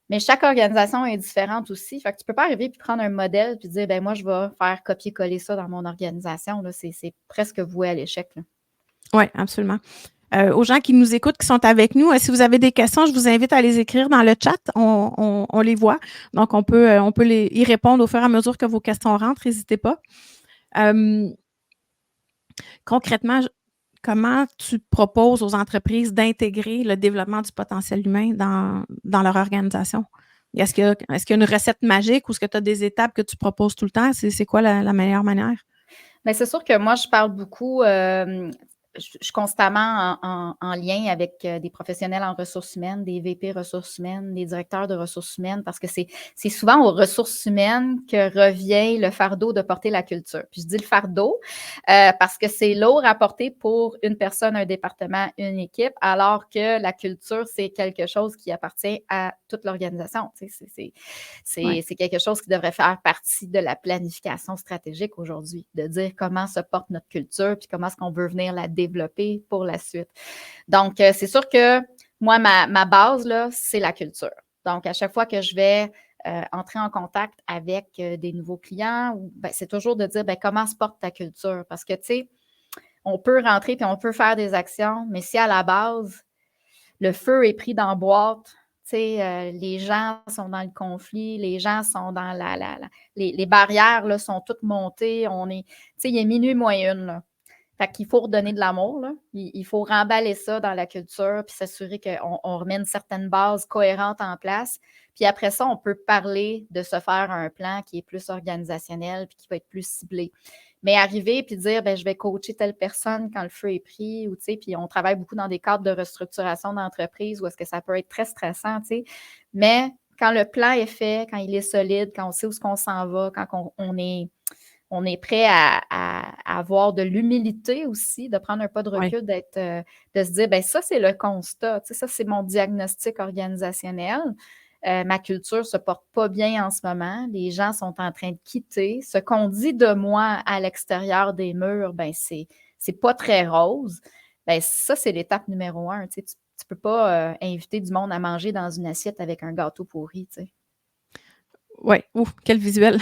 Mais chaque organisation est différente aussi. Fait que tu ne peux pas arriver et prendre un modèle et dire, ben moi, je vais faire copier-coller ça dans mon organisation. C'est presque voué à l'échec. Oui, absolument. Aux gens qui nous écoutent, qui sont avec nous, si vous avez des questions, je vous invite à les écrire dans le chat. On les voit. Donc, on peut y répondre au fur et à mesure que vos questions rentrent. N'hésitez pas. Concrètement, comment tu proposes aux entreprises d'intégrer le développement du potentiel humain dans leur organisation? Est-ce qu'il y a une recette magique ou est-ce que tu as des étapes que tu proposes tout le temps? C'est quoi la meilleure manière? Bien, c'est sûr que moi, je parle beaucoup. Je suis constamment en lien avec des professionnels en ressources humaines, des VP ressources humaines, des directeurs de ressources humaines, parce que c'est souvent aux ressources humaines que revient le fardeau de porter la culture. Puis je dis le fardeau parce que c'est lourd à porter pour une personne, un département, une équipe, alors que la culture, c'est quelque chose qui appartient à toute l'organisation. C'est quelque chose qui devrait faire partie de la planification stratégique aujourd'hui, de dire comment se porte notre culture, puis comment est-ce qu'on veut venir la développer pour la suite. Donc, c'est sûr que moi, ma base, là, c'est la culture. Donc, à chaque fois que je vais entrer en contact avec des nouveaux clients, c'est toujours de dire comment se porte ta culture. Parce que, tu sais, on peut rentrer puis on peut faire des actions, mais si à la base, le feu est pris dans la boîte, sais, les gens sont dans le conflit, les gens sont dans les barrières là, sont toutes montées. Tu sais, il est minuit moins une, là. Fait qu'il faut redonner de l'amour, là. Il faut remballer ça dans la culture, puis s'assurer qu'on remet une certaine base cohérente en place. Puis après ça, on peut parler de se faire un plan qui est plus organisationnel, puis qui va être plus ciblé. Mais arriver puis dire, ben, je vais coacher telle personne quand le feu est pris, ou tu sais, puis on travaille beaucoup dans des cadres de restructuration d'entreprise où est-ce que ça peut être très stressant, tu sais. Mais quand le plan est fait, quand il est solide, quand on sait où est-ce qu'on s'en va, quand on est prêt à avoir de l'humilité aussi, de prendre un pas de Oui. recul, de se dire, ben ça, c'est le constat, tu sais, ça, c'est mon diagnostic organisationnel. Ma culture ne se porte pas bien en ce moment. Les gens sont en train de quitter. Ce qu'on dit de moi à l'extérieur des murs, ben c'est pas très rose. Ben ça, c'est l'étape numéro 1. Tu sais, tu peux pas inviter du monde à manger dans une assiette avec un gâteau pourri, tu sais. Oui, ouf, quel visuel.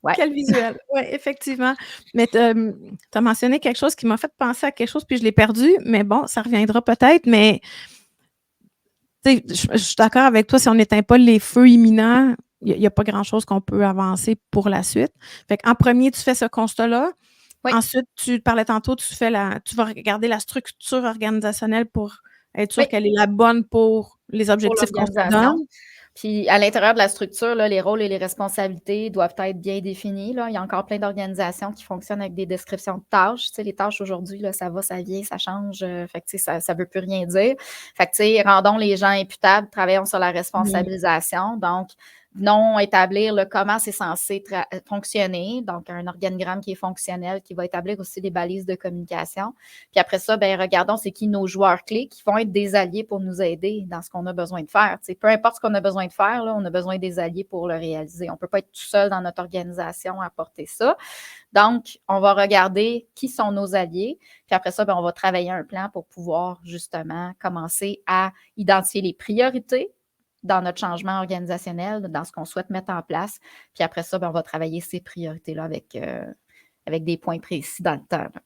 Ouais. Quel visuel. Oui, effectivement. Mais tu as mentionné quelque chose qui m'a fait penser à quelque chose, puis je l'ai perdu, mais bon, ça reviendra peut-être. Mais je suis d'accord avec toi, si on n'éteint pas les feux imminents, il n'y a pas grand-chose qu'on peut avancer pour la suite. Fait qu'en premier, tu fais ce constat-là. Oui, Ensuite, tu parlais tantôt, tu vas regarder la structure organisationnelle pour être sûr oui, qu'elle est la bonne pour les pour objectifs qu'on se donne. l'organisation. Puis à l'intérieur de la structure, là, les rôles et les responsabilités doivent être bien définis, là. Il y a encore plein d'organisations qui fonctionnent avec des descriptions de tâches. Tu sais, les tâches aujourd'hui, là, ça va, ça vient, ça change. Fait que, tu sais, ça veut plus rien dire. Fait que, tu sais, rendons les gens imputables, travaillons sur la Mmh. responsabilisation. Donc, venons établir là, comment c'est censé fonctionner. Donc, un organigramme qui est fonctionnel, qui va établir aussi des balises de communication. Puis après ça, ben, regardons c'est qui nos joueurs clés qui vont être des alliés pour nous aider dans ce qu'on a besoin de faire. Tu sais, peu importe ce qu'on a besoin de faire, là, on a besoin des alliés pour le réaliser. On ne peut pas être tout seul dans notre organisation à porter ça. Donc, on va regarder qui sont nos alliés. Puis après ça, ben, on va travailler un plan pour pouvoir justement commencer à identifier les priorités dans notre changement organisationnel, dans ce qu'on souhaite mettre en place. Puis après ça, ben, on va travailler ces priorités-là avec des points précis dans le temps, là.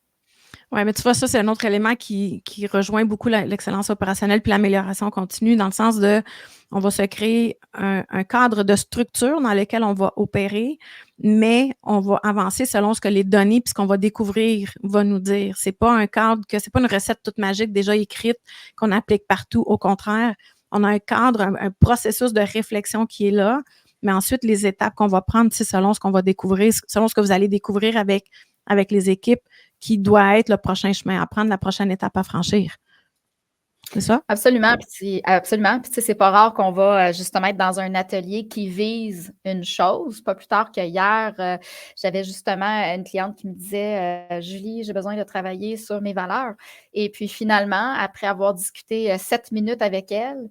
Oui, mais tu vois, ça, c'est un autre élément qui rejoint beaucoup l'excellence opérationnelle puis l'amélioration continue, dans le sens de, on va se créer un cadre de structure dans lequel on va opérer, mais on va avancer selon ce que les données puis ce qu'on va découvrir va nous dire. C'est pas un cadre c'est pas une recette toute magique déjà écrite qu'on applique partout. Au contraire, on a un cadre, un processus de réflexion qui est là, mais ensuite, les étapes qu'on va prendre, c'est selon ce qu'on va découvrir, selon ce que vous allez découvrir avec les équipes, qui doit être le prochain chemin à prendre, la prochaine étape à franchir. C'est ça? Absolument, absolument. Puis tu sais, c'est pas rare qu'on va justement être dans un atelier qui vise une chose. Pas plus tard que hier, j'avais justement une cliente qui me disait Julie, j'ai besoin de travailler sur mes valeurs. Et puis finalement, après avoir discuté 7 minutes avec elle,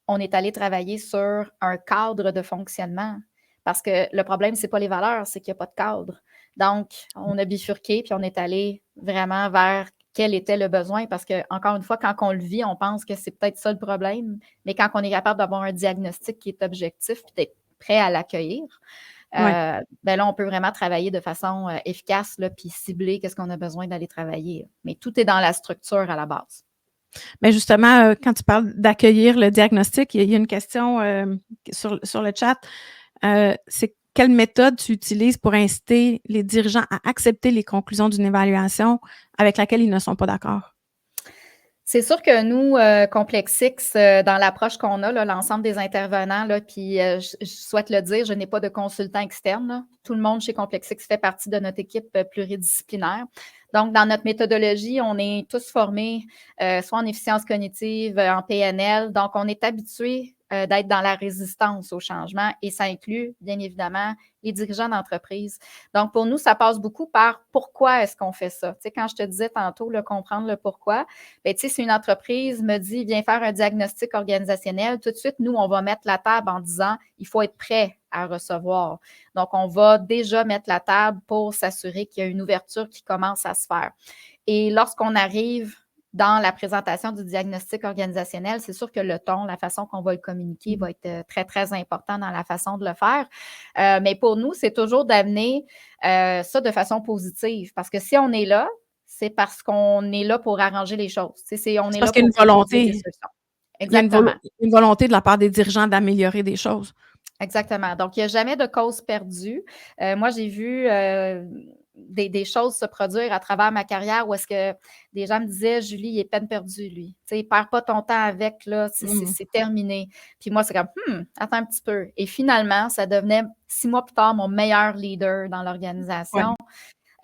on est allé travailler sur un cadre de fonctionnement. Parce que le problème, c'est pas les valeurs, c'est qu'il n'y a pas de cadre. Donc, on a bifurqué, puis on est allé vraiment vers quel était le besoin. Parce que, encore une fois, quand on le vit, on pense que c'est peut-être ça le problème. Mais quand on est capable d'avoir un diagnostic qui est objectif, puis d'être prêt à l'accueillir, Oui. ben là, on peut vraiment travailler de façon efficace, là, puis cibler qu'est-ce qu'on a besoin d'aller travailler. Mais tout est dans la structure à la base. Mais justement, quand tu parles d'accueillir le diagnostic, il y a une question sur le chat. C'est quelle méthode tu utilises pour inciter les dirigeants à accepter les conclusions d'une évaluation avec laquelle ils ne sont pas d'accord? C'est sûr que nous, Complexix, dans l'approche qu'on a, là, l'ensemble des intervenants, là, puis je souhaite le dire, je n'ai pas de consultant externe, là. Tout le monde chez Complexix fait partie de notre équipe pluridisciplinaire. Donc, dans notre méthodologie, on est tous formés, soit en efficience cognitive, en PNL. Donc, on est habitué d'être dans la résistance au changement et ça inclut, bien évidemment, les dirigeants d'entreprise. Donc, pour nous, ça passe beaucoup par pourquoi est-ce qu'on fait ça. Tu sais, quand je te disais tantôt, là, comprendre le pourquoi, bien, tu sais, si une entreprise me dit, viens faire un diagnostic organisationnel, tout de suite, nous, on va mettre la table en disant, il faut être prêt à recevoir. Donc, on va déjà mettre la table pour s'assurer qu'il y a une ouverture qui commence à se faire. Et lorsqu'on arrive dans la présentation du diagnostic organisationnel, c'est sûr que le ton, la façon qu'on va le communiquer va être très, très important dans la façon de le faire. Mais pour nous, c'est toujours d'amener ça de façon positive. Parce que si on est là, c'est parce qu'on est là pour arranger les choses. On C'est est parce là qu'il y a pour une proposer des volonté. solutions. Il y a Exactement. une volonté de la part des dirigeants d'améliorer des choses. Exactement. Donc, il n'y a jamais de cause perdue. Moi, j'ai vu des choses se produire à travers ma carrière où est-ce que des gens me disaient, Julie, il est peine perdue, lui. Tu sais, perds pas ton temps avec, là, c'est terminé. Puis moi, c'est comme, attends un petit peu. Et finalement, ça devenait 6 mois plus tard mon meilleur leader dans l'organisation.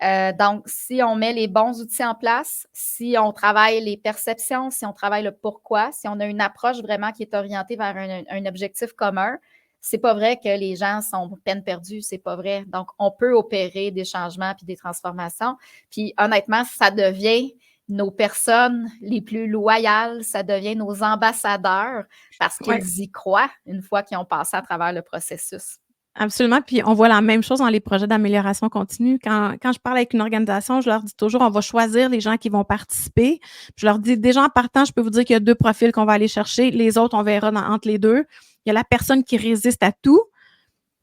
Donc, si on met les bons outils en place, si on travaille les perceptions, si on travaille le pourquoi, si on a une approche vraiment qui est orientée vers un objectif commun, c'est pas vrai que les gens sont peine perdue, c'est pas vrai. Donc, on peut opérer des changements puis des transformations. Puis, honnêtement, ça devient nos personnes les plus loyales, ça devient nos ambassadeurs parce Ouais. qu'ils y croient une fois qu'ils ont passé à travers le processus. Absolument, puis on voit la même chose dans les projets d'amélioration continue. Quand je parle avec une organisation, je leur dis toujours: «On va choisir les gens qui vont participer». Je leur dis: «Déjà en partant, je peux vous dire qu'il y a 2 profils qu'on va aller chercher. Les autres, on verra entre les 2. Il y a la personne qui résiste à tout».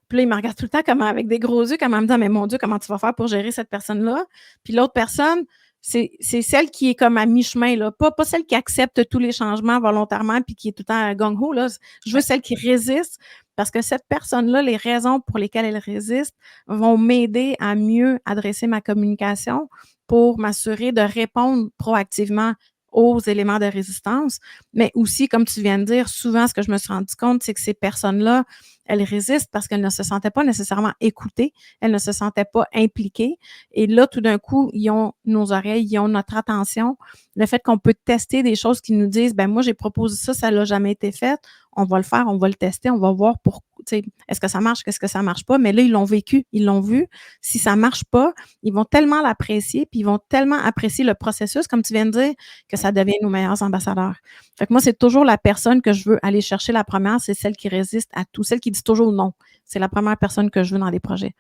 Puis là, ils me regardent tout le temps comme avec des gros yeux, comme en me disant: «Mais mon Dieu, comment tu vas faire pour gérer cette personne-là?» Puis l'autre personne, c'est celle qui est comme à mi-chemin, là, pas celle qui accepte tous les changements volontairement puis qui est tout le temps gung-ho, là. Je veux celle qui résiste parce que cette personne-là, les raisons pour lesquelles elle résiste vont m'aider à mieux adresser ma communication pour m'assurer de répondre proactivement aux éléments de résistance. Mais aussi, comme tu viens de dire, souvent, ce que je me suis rendu compte, c'est que ces personnes-là, elles résistent parce qu'elles ne se sentaient pas nécessairement écoutées, elles ne se sentaient pas impliquées. Et là, tout d'un coup, ils ont nos oreilles, ils ont notre attention. Le fait qu'on peut tester des choses qui nous disent, ben moi, j'ai proposé ça, ça n'a jamais été fait. On va le faire, on va le tester, on va voir pour, tu sais, est-ce que ça marche, qu'est-ce que ça marche pas. Mais là, ils l'ont vécu, ils l'ont vu. Si ça marche pas, ils vont tellement l'apprécier, puis ils vont tellement apprécier le processus, comme tu viens de dire, que ça devient nos meilleurs ambassadeurs. Fait que moi, c'est toujours la personne que je veux aller chercher la première, c'est celle qui résiste à tout, celle qui dit toujours non. C'est la première personne que je veux dans les projets.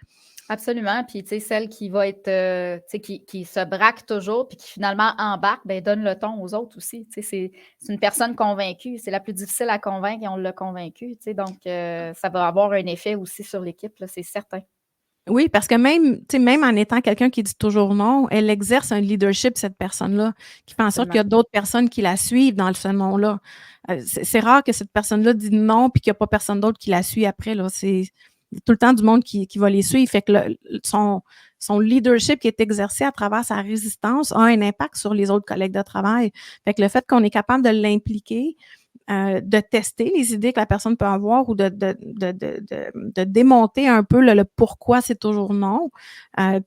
Absolument. Puis, tu sais, celle qui va être, tu sais, qui se braque toujours, puis qui finalement embarque, ben donne le ton aux autres aussi. Tu sais, c'est une personne convaincue. C'est la plus difficile à convaincre et on l'a convaincue. Tu sais, donc, ça va avoir un effet aussi sur l'équipe, là, c'est certain. Oui, parce que même, tu sais, même en étant quelqu'un qui dit toujours non, elle exerce un leadership, cette personne-là, qui fait en sorte qu'il y Absolument. a d'autres personnes qui la suivent dans ce non-là. C'est rare que cette personne-là dit non puis qu'il n'y a pas personne d'autre qui la suit après, là. C'est tout le temps du monde qui va les suivre. Fait que son leadership qui est exercé à travers sa résistance a un impact sur les autres collègues de travail. Fait que le fait qu'on est capable de l'impliquer, de tester les idées que la personne peut avoir ou de démonter un peu le pourquoi c'est toujours non,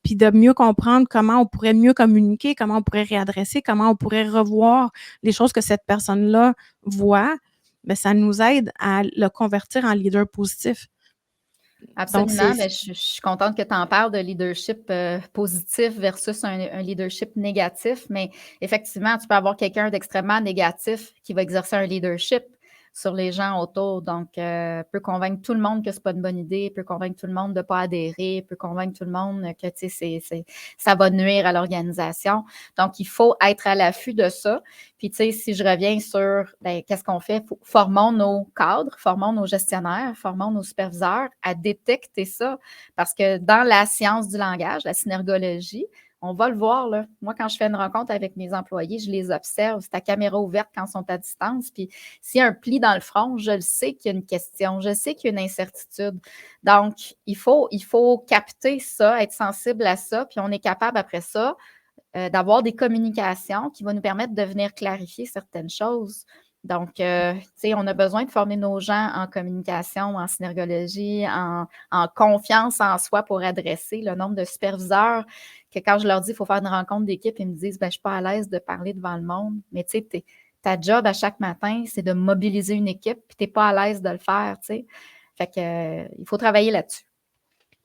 puis de mieux comprendre comment on pourrait mieux communiquer, comment on pourrait réadresser, comment on pourrait revoir les choses que cette personne-là voit, bien, ça nous aide à le convertir en leader positif. Donc, Absolument. Mais je suis contente que tu en parles de leadership positif versus un leadership négatif. Mais effectivement, tu peux avoir quelqu'un d'extrêmement négatif qui va exercer un leadership sur les gens autour. Donc, peut convaincre tout le monde que c'est pas une bonne idée, peut convaincre tout le monde de pas adhérer, peut convaincre tout le monde que, tu sais, ça va nuire à l'organisation. Donc, il faut être à l'affût de ça. Puis, tu sais, si je reviens sur, ben, qu'est-ce qu'on fait? Formons nos cadres, formons nos gestionnaires, formons nos superviseurs à détecter ça. Parce que dans la science du langage, la synergologie, on va le voir, là. Moi, quand je fais une rencontre avec mes employés, je les observe. C'est à caméra ouverte quand ils sont à distance. Puis, s'il y a un pli dans le front, je le sais qu'il y a une question, je sais qu'il y a une incertitude. Donc, il faut capter ça, être sensible à ça. Puis, on est capable, après ça, d'avoir des communications qui vont nous permettre de venir clarifier certaines choses. Donc, tu sais, on a besoin de former nos gens en communication, en synergologie, en confiance en soi pour adresser le nombre de superviseurs que quand je leur dis qu'il faut faire une rencontre d'équipe, ils me disent, ben, je ne suis pas à l'aise de parler devant le monde. Mais tu sais, ta job à chaque matin, c'est de mobiliser une équipe, puis tu n'es pas à l'aise de le faire, tu sais. Fait que, il faut travailler là-dessus.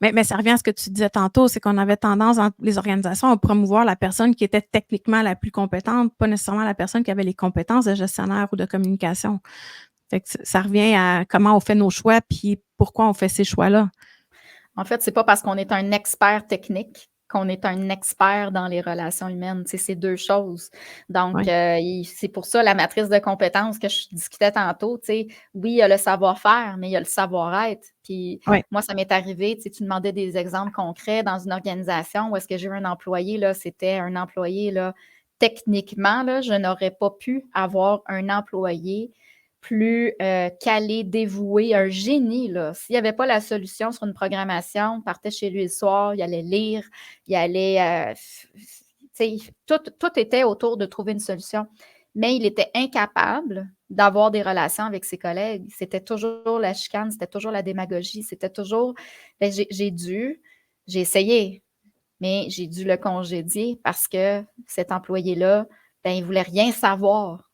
Mais ça revient à ce que tu disais tantôt, c'est qu'on avait tendance dans les organisations à promouvoir la personne qui était techniquement la plus compétente, pas nécessairement la personne qui avait les compétences de gestionnaire ou de communication. Fait que ça revient à comment on fait nos choix puis pourquoi on fait ces choix-là. En fait, c'est pas parce qu'on est un expert technique qu'on est un expert dans les relations humaines. Tu sais, c'est deux choses. Donc, Ouais. c'est pour ça la matrice de compétences que je discutais tantôt. Tu sais, oui, il y a le savoir-faire, mais il y a le savoir-être. Puis Ouais. moi, ça m'est arrivé, tu sais, tu demandais des exemples concrets dans une organisation où est-ce que j'ai eu un employé, là, c'était un employé, là, techniquement, là, je n'aurais pas pu avoir un employé plus calé, dévoué, un génie, là. S'il n'y avait pas la solution sur une programmation, il partait chez lui le soir, il allait lire, il allait... tout était autour de trouver une solution. Mais il était incapable d'avoir des relations avec ses collègues. C'était toujours la chicane, c'était toujours la démagogie, c'était toujours... Ben, j'ai essayé, mais j'ai dû le congédier parce que cet employé-là, ben, il ne voulait rien savoir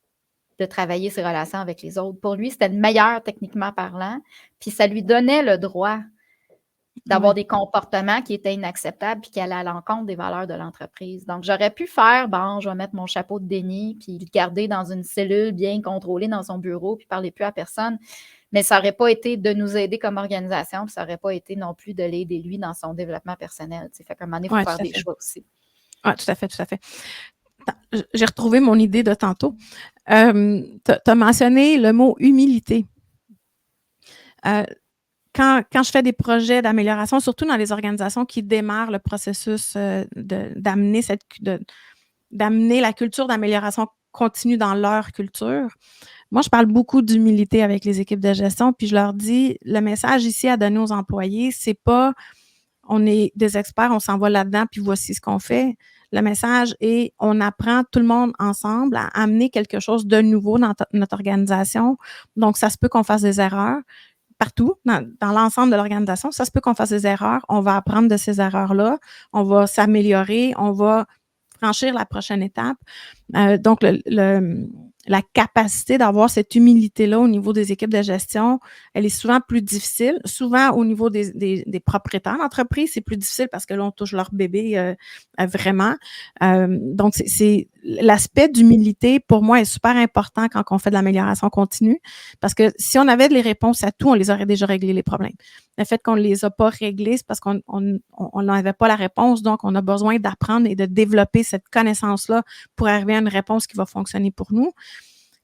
de travailler ses relations avec les autres. Pour lui, c'était le meilleur techniquement parlant, puis ça lui donnait le droit d'avoir des comportements qui étaient inacceptables puis qui allaient à l'encontre des valeurs de l'entreprise. Donc, j'aurais pu faire, bon, je vais mettre mon chapeau de déni puis le garder dans une cellule bien contrôlée dans son bureau puis parler plus à personne, mais ça n'aurait pas été de nous aider comme organisation puis ça n'aurait pas été non plus de l'aider lui dans son développement personnel. Fait qu'à un moment donné, il faut faire des choix aussi. Oui, tout à fait, tout à fait. J'ai retrouvé mon idée de tantôt. Tu as mentionné le mot humilité. Quand je fais des projets d'amélioration, surtout dans les organisations qui démarrent le processus d'amener la culture d'amélioration continue dans leur culture, moi, je parle beaucoup d'humilité avec les équipes de gestion, puis je leur dis, le message ici à donner aux employés, c'est pas on est des experts, on s'en va là-dedans, puis voici ce qu'on fait. Le message est on apprend tout le monde ensemble à amener quelque chose de nouveau dans notre organisation. Donc, ça se peut qu'on fasse des erreurs partout, dans l'ensemble de l'organisation. Ça se peut qu'on fasse des erreurs. On va apprendre de ces erreurs-là. On va s'améliorer. On va franchir la prochaine étape. Donc, la capacité d'avoir cette humilité-là au niveau des équipes de gestion, elle est souvent plus difficile. Souvent, au niveau des propriétaires d'entreprise, c'est plus difficile parce que là, on touche leur bébé vraiment. Donc, c'est l'aspect d'humilité, pour moi, est super important quand on fait de l'amélioration continue parce que si on avait les réponses à tout, on les aurait déjà réglés, les problèmes. Le fait qu'on ne les a pas réglés, c'est parce qu'on n'avait pas la réponse, donc on a besoin d'apprendre et de développer cette connaissance-là pour arriver à une réponse qui va fonctionner pour nous.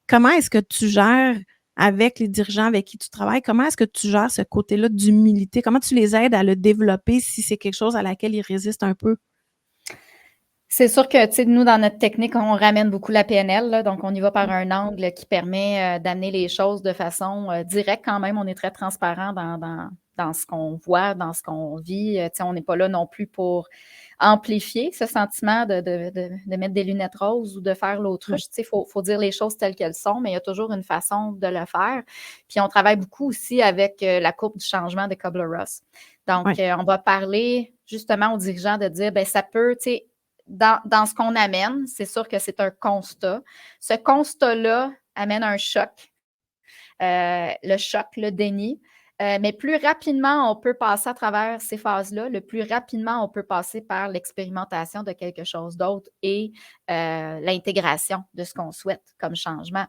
Comment est-ce que tu gères avec les dirigeants avec qui tu travailles, comment est-ce que tu gères ce côté-là d'humilité? Comment tu les aides à le développer si c'est quelque chose à laquelle ils résistent un peu? C'est sûr que, tu sais, nous, dans notre technique, on ramène beaucoup la PNL, là, donc on y va par un angle qui permet d'amener les choses de façon directe quand même. On est très transparent dans ce qu'on voit, dans ce qu'on vit. Tu sais, on n'est pas là non plus pour amplifier ce sentiment de mettre des lunettes roses ou de faire l'autruche. Tu sais, faut dire les choses telles qu'elles sont, mais il y a toujours une façon de le faire. Puis on travaille beaucoup aussi avec la courbe du changement de Kubler-Ross. Donc, on va parler justement aux dirigeants de dire, bien, ça peut, tu sais, dans ce qu'on amène, c'est sûr que c'est un constat. Ce constat-là amène un choc, le choc, le déni. Mais plus rapidement on peut passer à travers ces phases-là, le plus rapidement on peut passer par l'expérimentation de quelque chose d'autre et l'intégration de ce qu'on souhaite comme changement.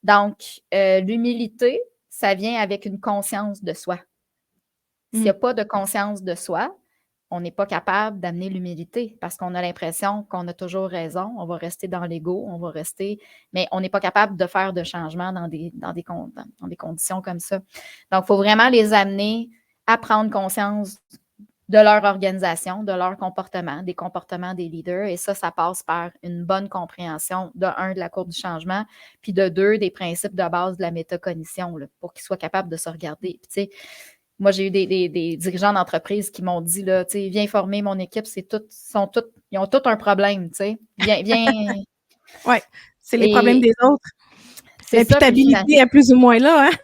Donc, l'humilité, ça vient avec une conscience de soi. S'il n'y a pas de conscience de soi, on n'est pas capable d'amener l'humilité parce qu'on a l'impression qu'on a toujours raison, on va rester dans l'ego, on va rester, mais on n'est pas capable de faire de changements dans des conditions comme ça. Donc, il faut vraiment les amener à prendre conscience de leur organisation, de leur comportement, des comportements des leaders. Et ça passe par une bonne compréhension, de un, de la courbe du changement, puis de deux, des principes de base de la métacognition là, pour qu'ils soient capables de se regarder. Puis, tu sais, moi, j'ai eu des dirigeants d'entreprise qui m'ont dit, là, tu sais, viens former mon équipe, ils ont tous un problème, tu sais. Viens. Oui, c'est les problèmes des autres. L'imputabilité est plus ou moins là, hein?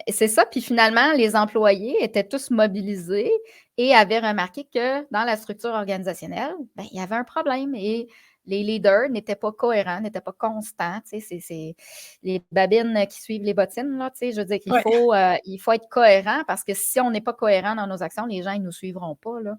C'est ça, puis finalement, les employés étaient tous mobilisés et avaient remarqué que dans la structure organisationnelle, ben, il y avait un problème et les leaders n'étaient pas cohérents, n'étaient pas constants. Tu sais, c'est les babines qui suivent les bottines, là, tu sais, je veux dire qu'il il faut être cohérent parce que si on n'est pas cohérent dans nos actions, les gens, ils ne nous suivront pas, là.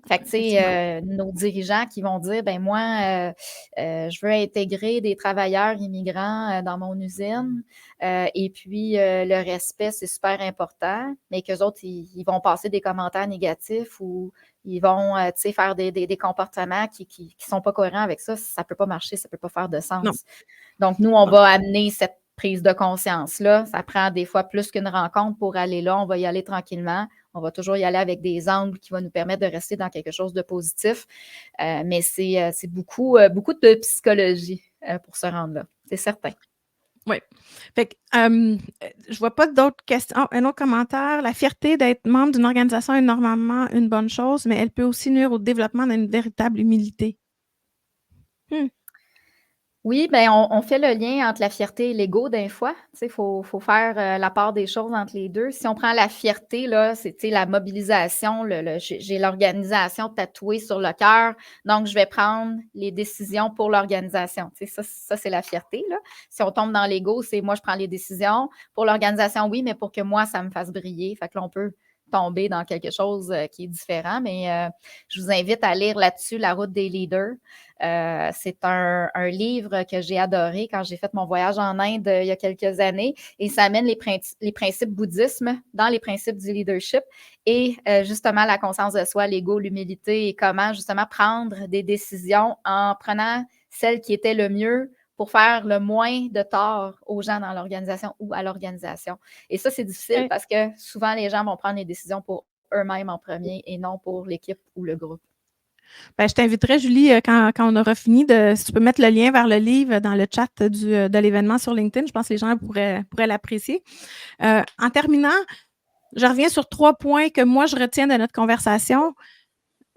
Fait que, tu sais, nos dirigeants qui vont dire, ben moi, je veux intégrer des travailleurs immigrants dans mon usine et puis le respect, c'est super important, mais qu'eux autres, ils vont passer des commentaires négatifs ou ils vont, tu sais, faire des comportements qui sont pas cohérents avec ça. Ça peut pas marcher, ça peut pas faire de sens. Non. Donc, nous, on va amener cette prise de conscience-là. Ça prend des fois plus qu'une rencontre pour aller là. On va y aller tranquillement. On va toujours y aller avec des angles qui vont nous permettre de rester dans quelque chose de positif. Mais c'est beaucoup de psychologie pour se rendre là. C'est certain. Oui. Fait que, je vois pas d'autres questions. Ah, un autre commentaire. La fierté d'être membre d'une organisation est normalement une bonne chose, mais elle peut aussi nuire au développement d'une véritable humilité. Mmh. Oui, ben on fait le lien entre la fierté et l'ego des fois. Tu sais, faut faire, la part des choses entre les 2. Si on prend la fierté, là, c'est, tu sais, la mobilisation, le j'ai l'organisation tatouée sur le cœur, donc je vais prendre les décisions pour l'organisation. Tu sais, ça, c'est la fierté, là. Si on tombe dans l'ego, c'est moi, je prends les décisions. Pour l'organisation, oui, mais pour que moi, ça me fasse briller. Fait que là, on peut tomber dans quelque chose, qui est différent, mais je vous invite à lire là-dessus La route des leaders. C'est un livre que j'ai adoré quand j'ai fait mon voyage en Inde il y a quelques années et ça amène les principes bouddhisme dans les principes du leadership et justement la conscience de soi, l'ego, l'humilité et comment justement prendre des décisions en prenant celle qui était le mieux pour faire le moins de tort aux gens dans l'organisation ou à l'organisation. Et ça, c'est difficile Ouais. parce que souvent, les gens vont prendre les décisions pour eux-mêmes en premier et non pour l'équipe ou le groupe. Ben, je t'inviterai, Julie, quand on aura fini, si tu peux mettre le lien vers le livre dans le chat de l'événement sur LinkedIn, je pense que les gens pourraient l'apprécier. En terminant, je reviens sur 3 points que moi, je retiens de notre conversation.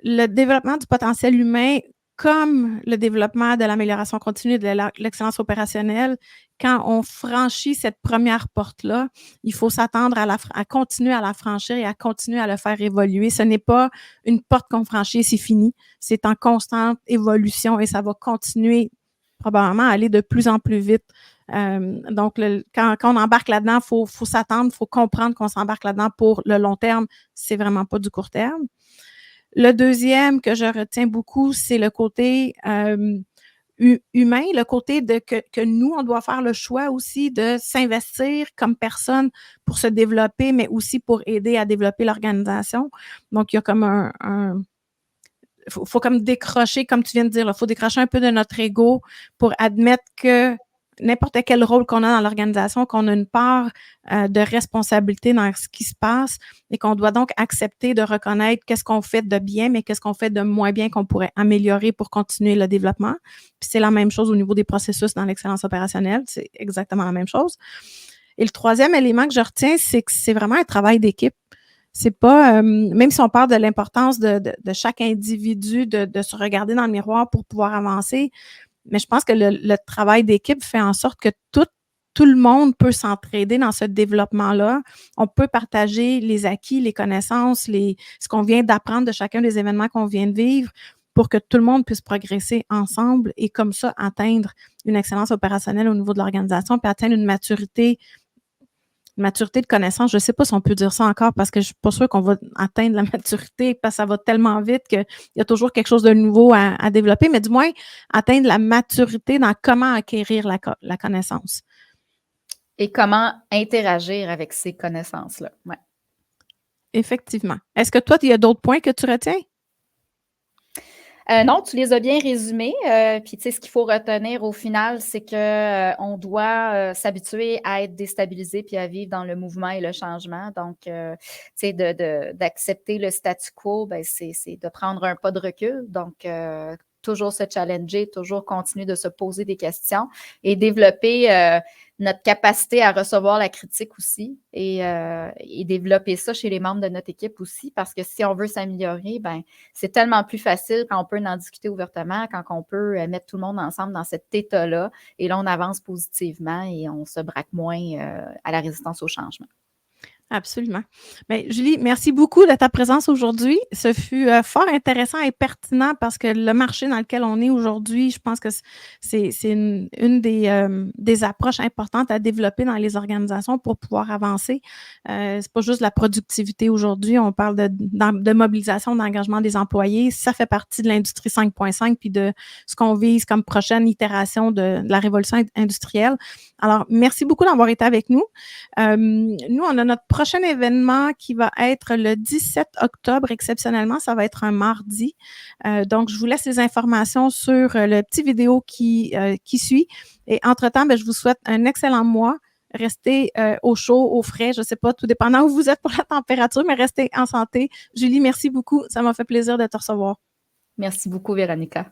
Le développement du potentiel humain comme le développement de l'amélioration continue de l'excellence opérationnelle, quand on franchit cette première porte-là, il faut s'attendre à continuer à la franchir et à continuer à le faire évoluer. Ce n'est pas une porte qu'on franchit et c'est fini. C'est en constante évolution et ça va continuer probablement à aller de plus en plus vite. Donc, quand on embarque là-dedans, il faut s'attendre, il faut comprendre qu'on s'embarque là-dedans pour le long terme. C'est vraiment pas du court terme. Le deuxième que je retiens beaucoup, c'est le côté humain, le côté que nous, on doit faire le choix aussi de s'investir comme personne pour se développer, mais aussi pour aider à développer l'organisation. Donc, il y a comme faut comme décrocher, comme tu viens de dire, il faut décrocher un peu de notre ego pour admettre que n'importe quel rôle qu'on a dans l'organisation, qu'on a une part de responsabilité dans ce qui se passe et qu'on doit donc accepter de reconnaître qu'est-ce qu'on fait de bien, mais qu'est-ce qu'on fait de moins bien qu'on pourrait améliorer pour continuer le développement. Puis c'est la même chose au niveau des processus dans l'excellence opérationnelle, c'est exactement la même chose. Et le troisième élément que je retiens, c'est que c'est vraiment un travail d'équipe. C'est pas, même si on parle de l'importance de chaque individu de se regarder dans le miroir pour pouvoir avancer, mais je pense que le travail d'équipe fait en sorte que tout le monde peut s'entraider dans ce développement-là. On peut partager les acquis, les connaissances, ce qu'on vient d'apprendre de chacun des événements qu'on vient de vivre pour que tout le monde puisse progresser ensemble et comme ça atteindre une excellence opérationnelle au niveau de l'organisation puis atteindre une maturité de connaissance. Je ne sais pas si on peut dire ça encore parce que je ne suis pas sûre qu'on va atteindre la maturité parce que ça va tellement vite qu'il y a toujours quelque chose de nouveau à développer, mais du moins atteindre la maturité dans comment acquérir la connaissance. Et comment interagir avec ces connaissances-là. Ouais. Effectivement. Est-ce que toi, il y a d'autres points que tu retiens? Non, tu les as bien résumés. Puis, tu sais, ce qu'il faut retenir au final, c'est qu'on doit s'habituer à être déstabilisé puis à vivre dans le mouvement et le changement. Donc, tu sais, d'accepter le statu quo, ben, c'est de prendre un pas de recul. Donc, toujours se challenger, toujours continuer de se poser des questions et développer notre capacité à recevoir la critique aussi et développer ça chez les membres de notre équipe aussi parce que si on veut s'améliorer, ben c'est tellement plus facile quand on peut en discuter ouvertement, quand on peut mettre tout le monde ensemble dans cet état-là et là, on avance positivement et on se braque moins à la résistance au changement. Absolument. Bien, Julie, merci beaucoup de ta présence aujourd'hui. Ce fut fort intéressant et pertinent parce que le marché dans lequel on est aujourd'hui, je pense que c'est une des approches importantes à développer dans les organisations pour pouvoir avancer. C'est pas juste la productivité aujourd'hui, on parle de mobilisation, d'engagement des employés. Ça fait partie de l'industrie 5.5 puis de ce qu'on vise comme prochaine itération de la révolution industrielle. Alors, merci beaucoup d'avoir été avec nous. Nous, on a notre prochain événement qui va être le 17 octobre, exceptionnellement, ça va être un mardi. Donc, je vous laisse les informations sur le petit vidéo qui suit. Et entre-temps, je vous souhaite un excellent mois. Restez au chaud, au frais, je ne sais pas, tout dépendant où vous êtes pour la température, mais restez en santé. Julie, merci beaucoup. Ça m'a fait plaisir de te recevoir. Merci beaucoup, Véronica.